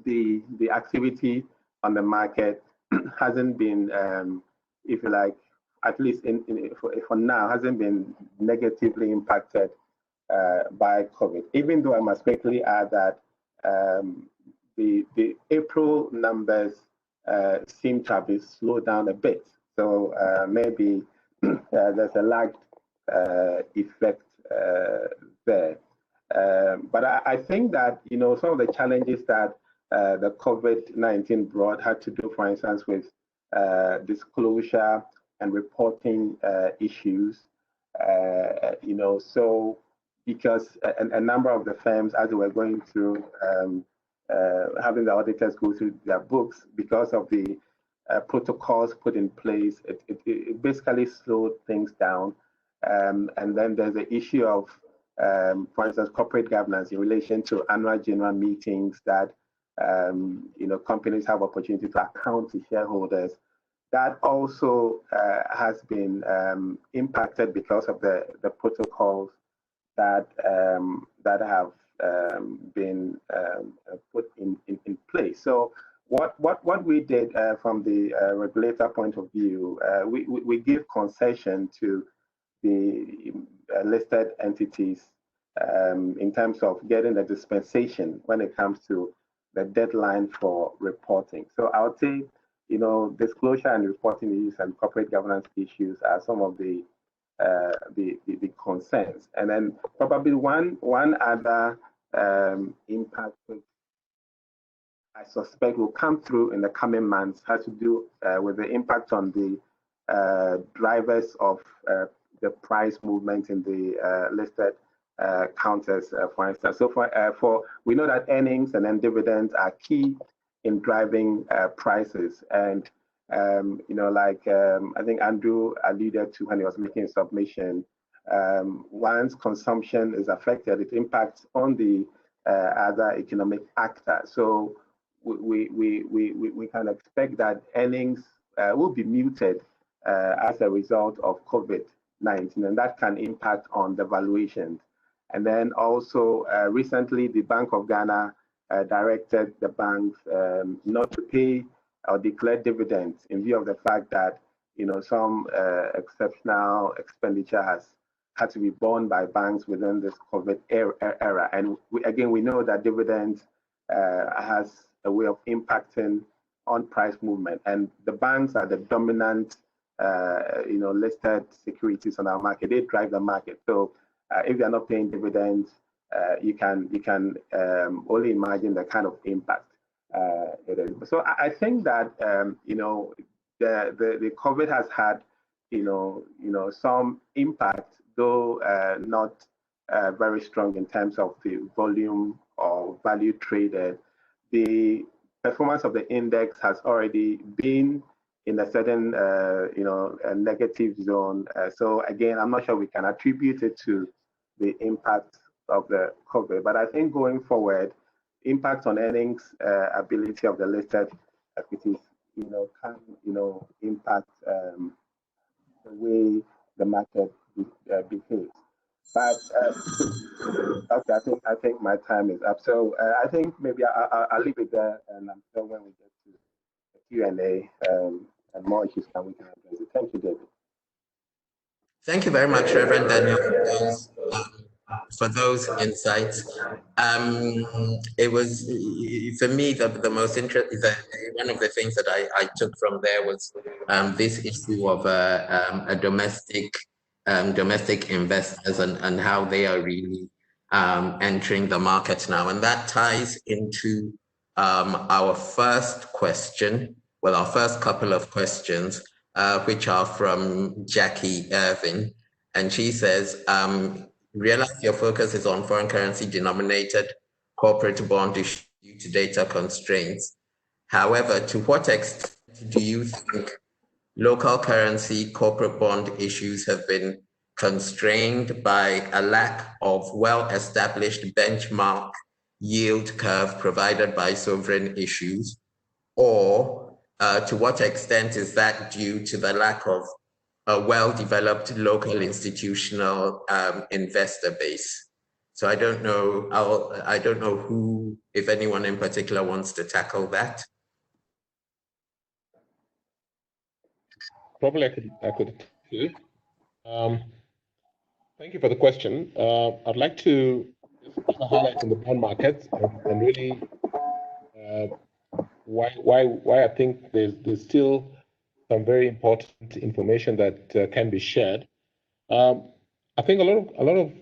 the activity on the market hasn't been, if you like, at least for now, hasn't been negatively impacted by COVID. Even though I must quickly add that the April numbers seem to have been slowed down a bit. So maybe there's a lagged effect there. But I think that some of the challenges that the COVID-19 brought had to do, for instance, with disclosure and reporting issues. So because a number of the firms, as they were going through having the auditors go through their books, because of the protocols put in place, it basically slowed things down. And then there's the issue of, for instance, corporate governance in relation to annual general meetings that companies have opportunity to account to shareholders. That also has been impacted because of the protocols that have been put in place. So what we did from the regulator point of view, we give concession to the listed entities in terms of getting the dispensation when it comes to the deadline for reporting. So I would say, disclosure and reporting issues and corporate governance issues are some of the concerns. And then probably one other impact which I suspect will come through in the coming months has to do with the impact on the drivers of the price movement in the listed counters, for instance. So for we know that earnings and then dividends are key in driving prices. And I think Andrew alluded to when he was making a submission, once consumption is affected, it impacts on the other economic actors. So we can expect that earnings will be muted as a result of COVID-19, and that can impact on the valuations. And then also recently, the Bank of Ghana directed the banks not to pay or declare dividends in view of the fact that some exceptional expenditure has had to be borne by banks within this COVID era. And we know that dividends has a way of impacting on price movement, and the banks are the dominant listed securities on our market. They drive the market. So if they're not paying dividends, you can only imagine the kind of impact it is. So I think that the COVID has had some impact, though not very strong in terms of the volume or value traded. The performance of the index has already been in a certain a negative zone. So again, I'm not sure we can attribute it to the impact of the COVID, but I think going forward, impact on earnings ability of the listed equities can impact the way the market behaves. But okay, I think my time is up. So I think maybe I'll leave it there, and I'm sure when we get to the Q&A and more issues, we can address it. Thank you, David. Thank you very much, Reverend Daniel, for those insights. It was, for me, the most interesting, one of the things that I took from there was this issue of a domestic investors and how they are really entering the market now. And that ties into our first question, well, our first couple of questions, which are from Jackie Irving. And she says, realize your focus is on foreign currency denominated corporate bond issue due to data constraints. However, to what extent do you think local currency corporate bond issues have been constrained by a lack of well-established benchmark yield curve provided by sovereign issues? Or to what extent is that due to the lack of a well-developed local institutional investor base? So I don't know who, if anyone in particular wants to tackle that. Probably I could too. Thank you for the question. I'd like to highlight in the bond market and really why I think there's still some very important information that can be shared. I think a lot of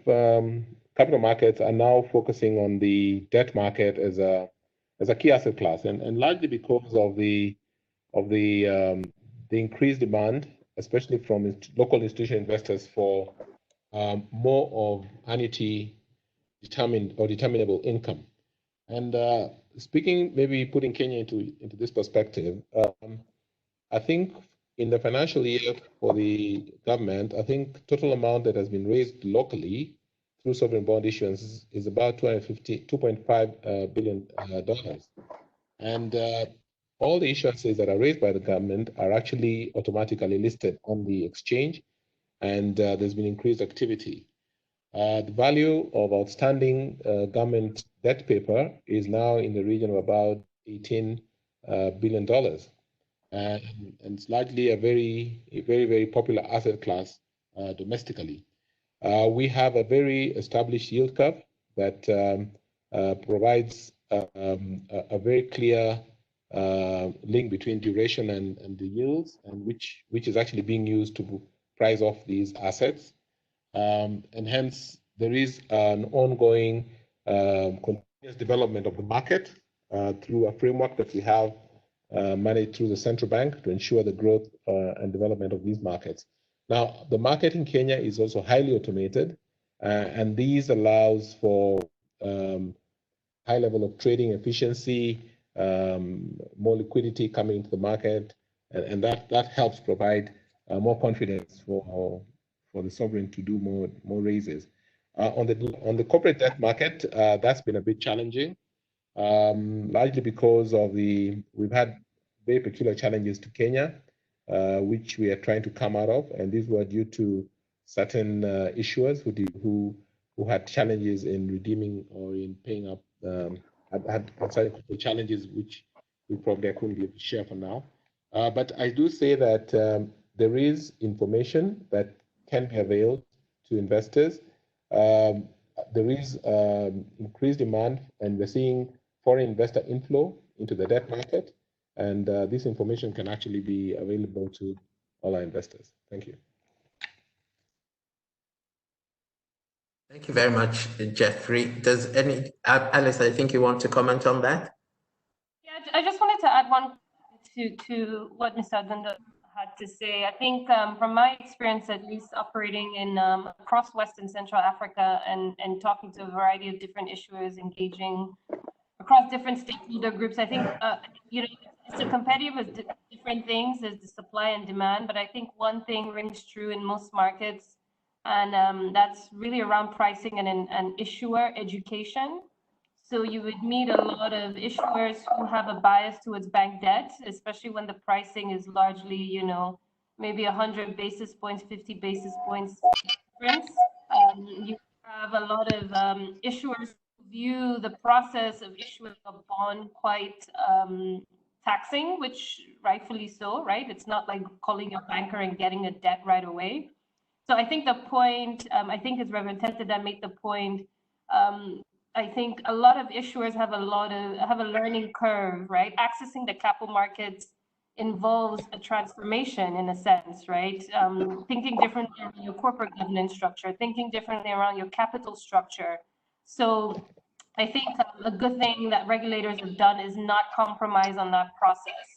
capital markets are now focusing on the debt market as a key asset class, and largely because of the increased demand, especially from local institutional investors for more of annuity determinable income. And speaking, maybe putting Kenya into this perspective, I think in the financial year for the government, I think total amount that has been raised locally through sovereign bond issuance is about $2.5 billion. And all the issuances that are raised by the government are actually automatically listed on the exchange, and there's been increased activity. The value of outstanding government debt paper is now in the region of about $18 billion. And it's largely a very popular asset class domestically. We have a very established yield curve that provides a very clear link between duration and the yields, and which is actually being used to price off these assets. And hence, there is an ongoing continuous development of the market through a framework that we have managed through the central bank to ensure the growth and development of these markets. Now, the market in Kenya is also highly automated, and these allows for high level of trading efficiency, more liquidity coming into the market, and that helps provide more confidence for the sovereign to do more raises. On the corporate debt market, that's been a bit challenging, largely because of we've had very peculiar challenges to Kenya, which we are trying to come out of, and these were due to certain issuers who had challenges in redeeming or in paying up, had certain challenges which we probably couldn't be able to share for now. But I do say that there is information that can be availed to investors. There is increased demand, and we're seeing foreign investor inflow into the debt market, and this information can actually be available to all our investors. Thank you. Thank you very much, Jeffrey. Does Alice, I think you want to comment on that? Yeah, I just wanted to add one to what Mr. Adunda had to say. I think from my experience, at least operating in across West and Central Africa and talking to a variety of different issuers, engaging across different stakeholder groups, I think it's a competitive with different things. There's the supply and demand, but I think one thing rings true in most markets, and that's really around pricing and issuer education. So you would meet a lot of issuers who have a bias towards bank debt, especially when the pricing is largely, maybe 100 basis points, 50 basis points difference. You have a lot of issuers who view the process of issuing a bond quite taxing, which rightfully so, right? It's not like calling your banker and getting a debt right away. So I think the point, I think it's Reverend Tete that made the point. I think a lot of issuers have a learning curve, right? Accessing the capital markets involves a transformation in a sense, right? Thinking differently around your corporate governance structure, thinking differently around your capital structure. So I think a good thing that regulators have done is not compromise on that process.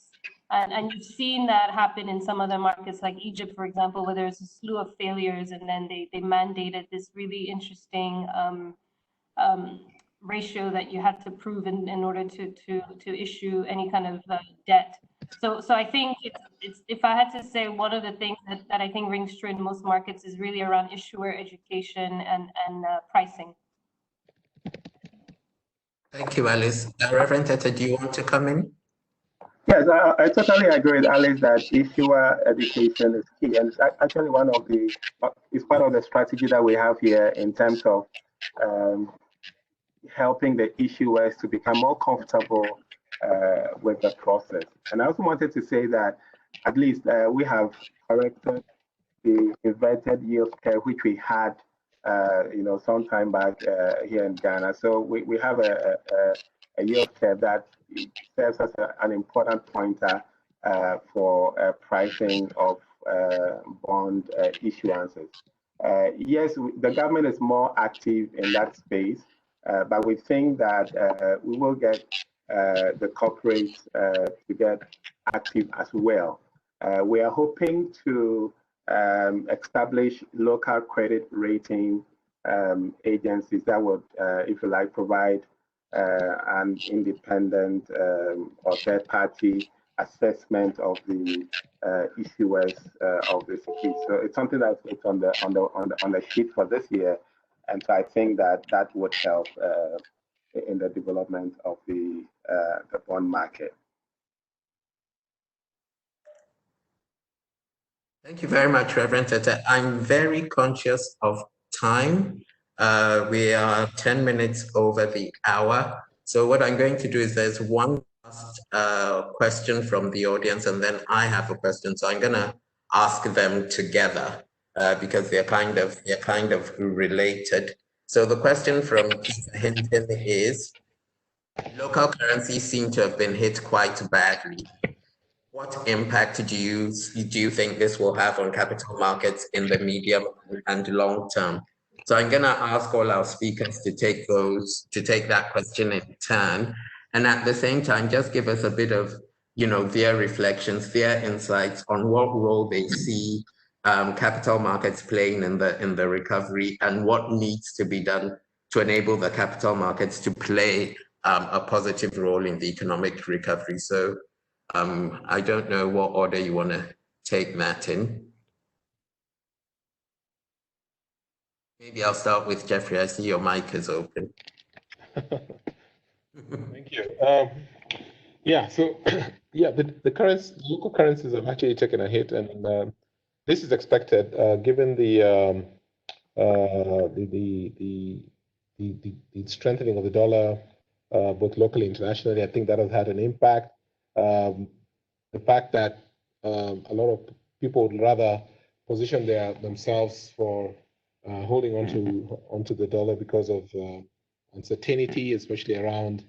And you've seen that happen in some other markets like Egypt, for example, where there's a slew of failures, and then they mandated this really interesting ratio that you had to prove in order to issue any kind of debt. So I think it's if I had to say one of the things that I think rings true in most markets is really around issuer education and pricing. Thank you, Alice. Reverend Tete, do you want to come in? Yes, I totally agree with Alice that issuer education is key, and it's actually it's part of the strategy that we have here in terms of helping the issuers to become more comfortable with the process. And I also wanted to say that at least we have corrected the inverted yield curve, which we had, some time back here in Ghana. So we have a yield curve that serves as an important pointer for pricing of bond issuances. Yes, the government is more active in that space, but we think that we will get the corporates to get active as well. We are hoping to establish local credit rating agencies that would, if you like, provide an independent or third-party assessment of the issuers of the securities. So it's something that's on the sheet for this year. And so I think that that would help in the development of the bond market. Thank you very much, Reverend Tete. I'm very conscious of time. We are 10 minutes over the hour. So what I'm going to do is there's one last question from the audience, and then I have a question. So I'm going to ask them together because they're kind of related. So the question from Peter Hinton is, local currencies seem to have been hit quite badly. What impact do you think this will have on capital markets in the medium and long term? So I'm going to ask all our speakers to take that question in turn, and at the same time, just give us a bit of, their reflections, their insights on what role they see capital markets playing in the recovery, and what needs to be done to enable the capital markets to play a positive role in the economic recovery. So I don't know what order you want to take that in. Maybe I'll start with Jeffrey. I see your mic is open. Thank you. Yeah, so yeah, the local currencies have actually taken a hit, and this is expected given the strengthening of the dollar, both locally and internationally. I think that has had an impact. The fact that a lot of people would rather position themselves for holding onto the dollar because of uncertainty, especially around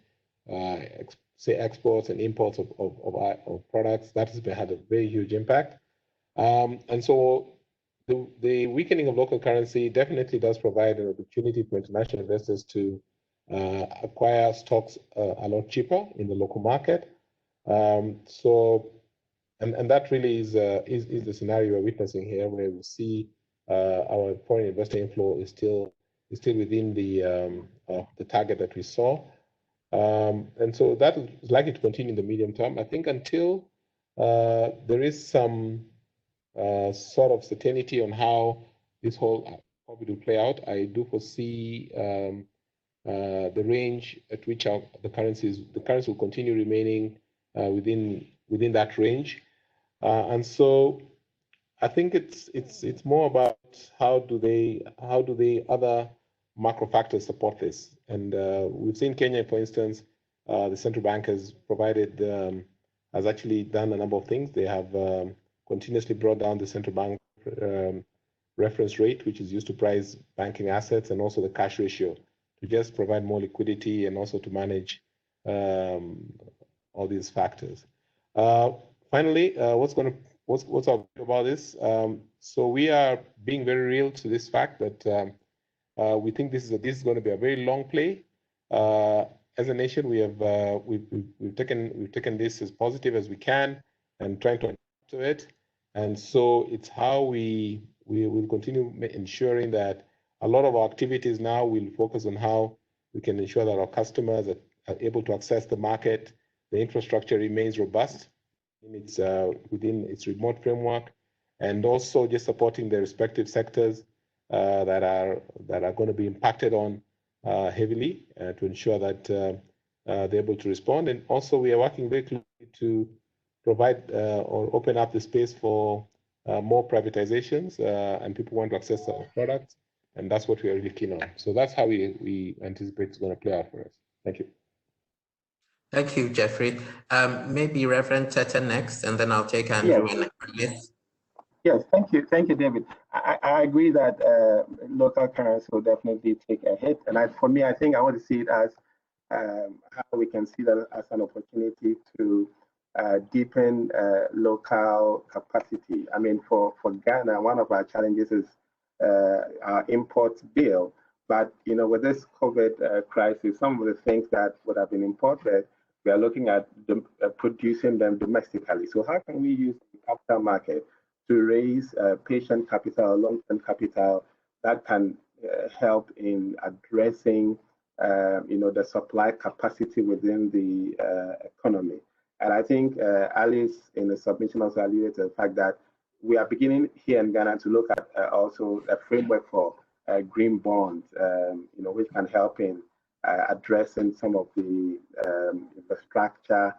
say exports and imports of products. That has had a very huge impact. And so the weakening of local currency definitely does provide an opportunity for international investors to acquire stocks a lot cheaper in the local market. And that really is the scenario we're witnessing here, where we see our foreign investor inflow is still within the target that we saw, and so that is likely to continue in the medium term. I think until there is some sort of certainty on how this whole COVID will play out, I do foresee the range at which the currency will continue remaining within that range, and so I think it's more about how do the other macro factors support this. And we've seen Kenya, for instance, the central bank has actually done a number of things. They have continuously brought down the central bank reference rate, which is used to price banking assets, and also the cash ratio, to just provide more liquidity and also to manage all these factors. Finally, what's our view about this? So we are being very real to this fact that we think this is going to be a very long play. As a nation, we've taken this as positive as we can and trying to adapt to it. And so it's how we will continue ensuring that a lot of our activities now will focus on how we can ensure that our customers are able to access the market, the infrastructure remains robust within its remote framework, and also just supporting the respective sectors that are going to be impacted on heavily to ensure that they're able to respond. And also we are working very closely to provide or open up the space for more privatizations, and people want to access our products, and that's what we are really keen on. So that's how we anticipate it's going to play out for us. Thank you. Thank you, Jeffrey. Maybe Reverend Tete next, and then I'll take Andrew and Alice. Yes, thank you, David. I agree that local currency will definitely take a hit, and for me, I think I want to see it as how we can see that as an opportunity to deepen local capacity. I mean, for Ghana, one of our challenges is our import bill. But with this COVID crisis, some of the things that would have been imported, we are looking at producing them domestically. So how can we use the capital market to raise patient capital, long-term capital that can help in addressing the supply capacity within the economy? And I think Alice, in the submission, also alluded to the fact that we are beginning here in Ghana to look at also a framework for green bonds, which can help in addressing some of the infrastructure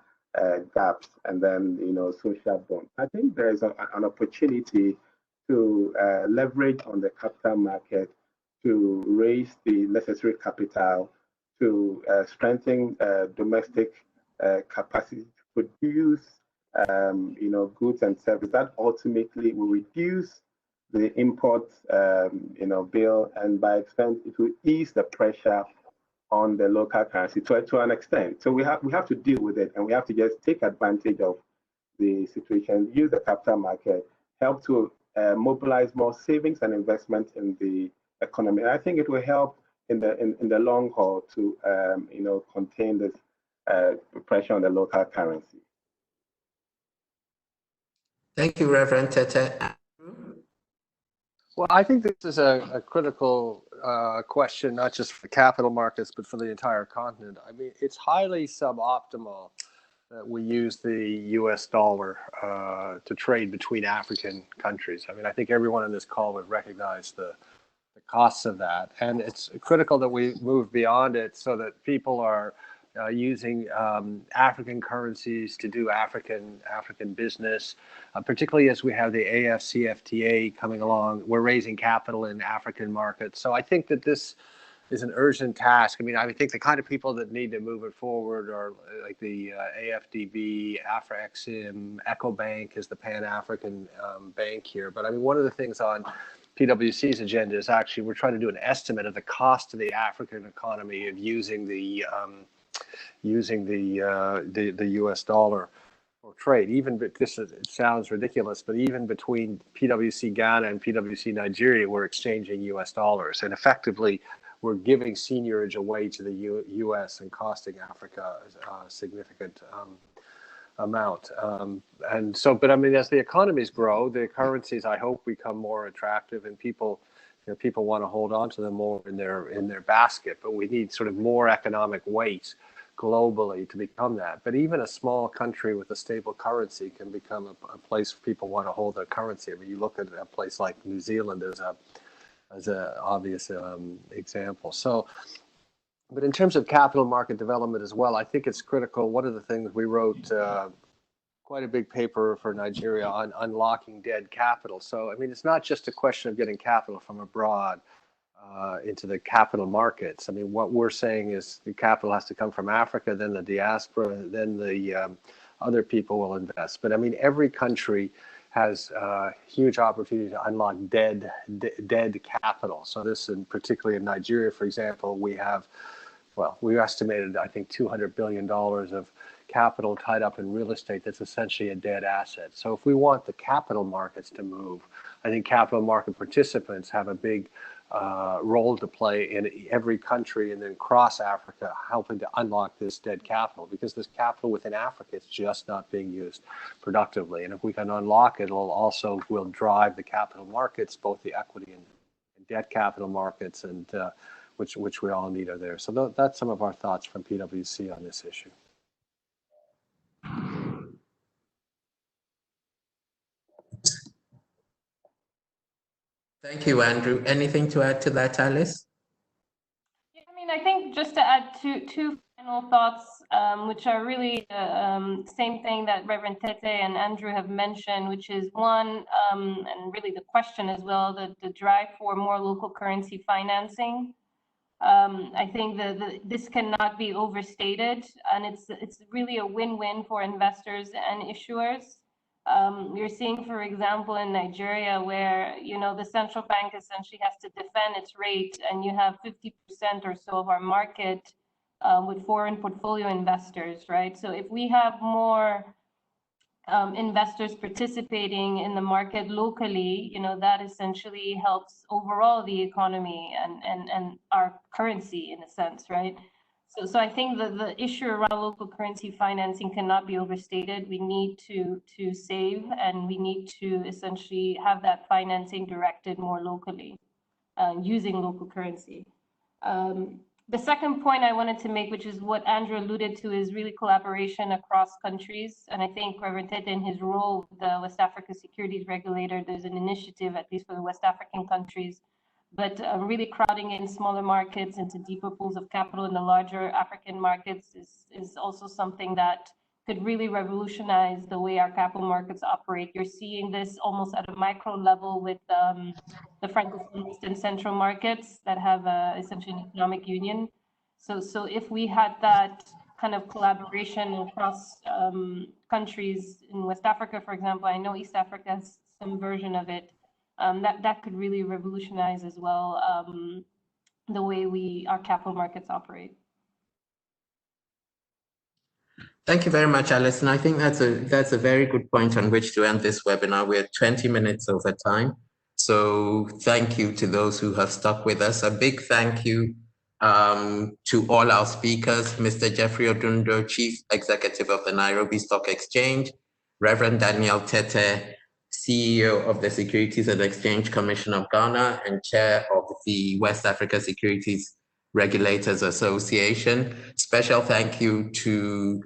gaps, and then social bonds. I think there is an opportunity to leverage on the capital market to raise the necessary capital to strengthen domestic capacity to produce goods and services that ultimately will reduce the import bill, and by extent it will ease the pressure on the local currency to an extent. So we have to deal with it, and we have to just take advantage of the situation, use the capital market, help to mobilize more savings and investment in the economy. And I think it will help in the long haul to contain this pressure on the local currency. Thank you, Reverend Tete. Well, I think this is a critical question, not just for capital markets, but for the entire continent. I mean, it's highly suboptimal that we use the US dollar to trade between African countries. I mean, I think everyone on this call would recognize the costs of that. And it's critical that we move beyond it so that people are using African currencies to do African business, particularly as we have the AFCFTA coming along. We're raising capital in African markets. So I think that this is an urgent task. I mean, I think the kind of people that need to move it forward are like the AFDB, Afra-Exim, EcoBank is the Pan-African bank here. But I mean, one of the things on PwC's agenda is actually we're trying to do an estimate of the cost to the African economy of using the US dollar for trade. Even it sounds ridiculous, but even between PwC Ghana and PwC Nigeria, we're exchanging US dollars, and effectively we're giving seniorage away to the US and costing Africa a significant amount. And so, but I mean, as the economies grow, the currencies, I hope, become more attractive, and people want to hold on to them more in their basket. But we need sort of more economic weight globally to become that. But even a small country with a stable currency can become a place where people want to hold their currency. I mean, you look at a place like New Zealand as an obvious example. So, but in terms of capital market development as well, I think it's critical. One of the things we wrote quite a big paper for Nigeria on unlocking dead capital. So, I mean, it's not just a question of getting capital from abroad into the capital markets. I mean, what we're saying is the capital has to come from Africa, then the diaspora, then the other people will invest. But I mean, every country has a huge opportunity to unlock dead capital. So this, and particularly in Nigeria, for example, we estimated, I think, $200 billion of capital tied up in real estate that's essentially a dead asset. So if we want the capital markets to move, I think capital market participants have a big role to play in every country and then across Africa, helping to unlock this dead capital, because this capital within Africa is just not being used productively. And if we can unlock it, will drive the capital markets, both the equity and debt capital markets, and which we all need are there. So that's some of our thoughts from PwC on this issue. Thank you, Andrew. Anything to add to that, Alice? Yeah, I mean, I think just to add two final thoughts, which are really the same thing that Reverend Tete and Andrew have mentioned, which is one, and really the question as well, the drive for more local currency financing. I think this cannot be overstated, and it's really a win-win for investors and issuers. You're seeing, for example, in Nigeria, where the central bank essentially has to defend its rate, and you have 50% or so of our market with foreign portfolio investors, right? So if we have more investors participating in the market locally, that essentially helps overall the economy and our currency in a sense, right? So I think the issue around local currency financing cannot be overstated. We need to save, and we need to essentially have that financing directed more locally using local currency. The second point I wanted to make, which is what Andrew alluded to, is really collaboration across countries. And I think Reverend Tete, in his role with the West Africa Securities Regulator, there's an initiative, at least for the West African countries, but really crowding in smaller markets into deeper pools of capital in the larger African markets is also something that could really revolutionize the way our capital markets operate. You're seeing this almost at a micro level with the Francophone East and Central markets that have essentially an economic union. So if we had that kind of collaboration across countries in West Africa, for example, I know East Africa has some version of it, that could really revolutionize as well the way our capital markets operate. Thank you very much, Alison. I think that's a very good point on which to end this webinar. We're 20 minutes over time. So thank you to those who have stuck with us. A big thank you to all our speakers, Mr. Jeffrey Odundo, Chief Executive of the Nairobi Stock Exchange, Reverend Danielle Petty, CEO of the Securities and Exchange Commission of Ghana and Chair of the West Africa Securities Regulators Association. Special thank you to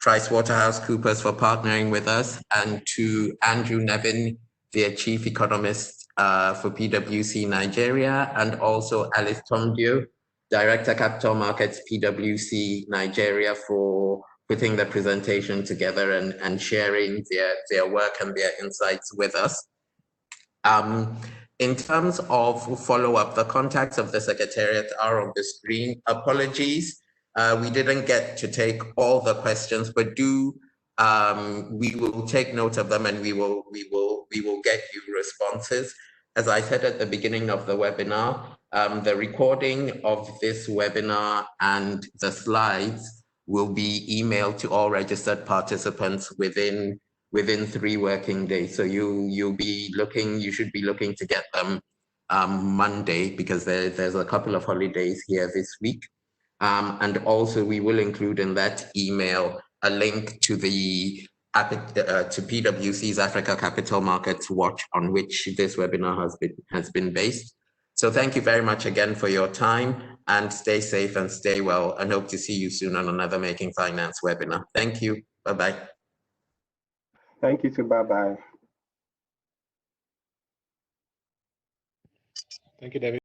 PricewaterhouseCoopers for partnering with us, and to Andrew Nevin, their Chief Economist for PwC Nigeria, and also Alice Tomdio, Director Capital Markets, PwC Nigeria, for putting the presentation together and sharing their work and their insights with us. In terms of follow-up, the contacts of the Secretariat are on the screen. Apologies, we didn't get to take all the questions, but we will take note of them and we will get you responses. As I said at the beginning of the webinar, the recording of this webinar and the slides will be emailed to all registered participants within 3 working days. So you should be looking to get them Monday, because there's a couple of holidays here this week. And also we will include in that email a link to to PwC's Africa Capital Markets Watch, on which this webinar has been based. So thank you very much again for your time, and stay safe and stay well, and hope to see you soon on another Making Finance webinar. Thank you. Bye-bye. Thank you too. Bye-bye. Thank you, David.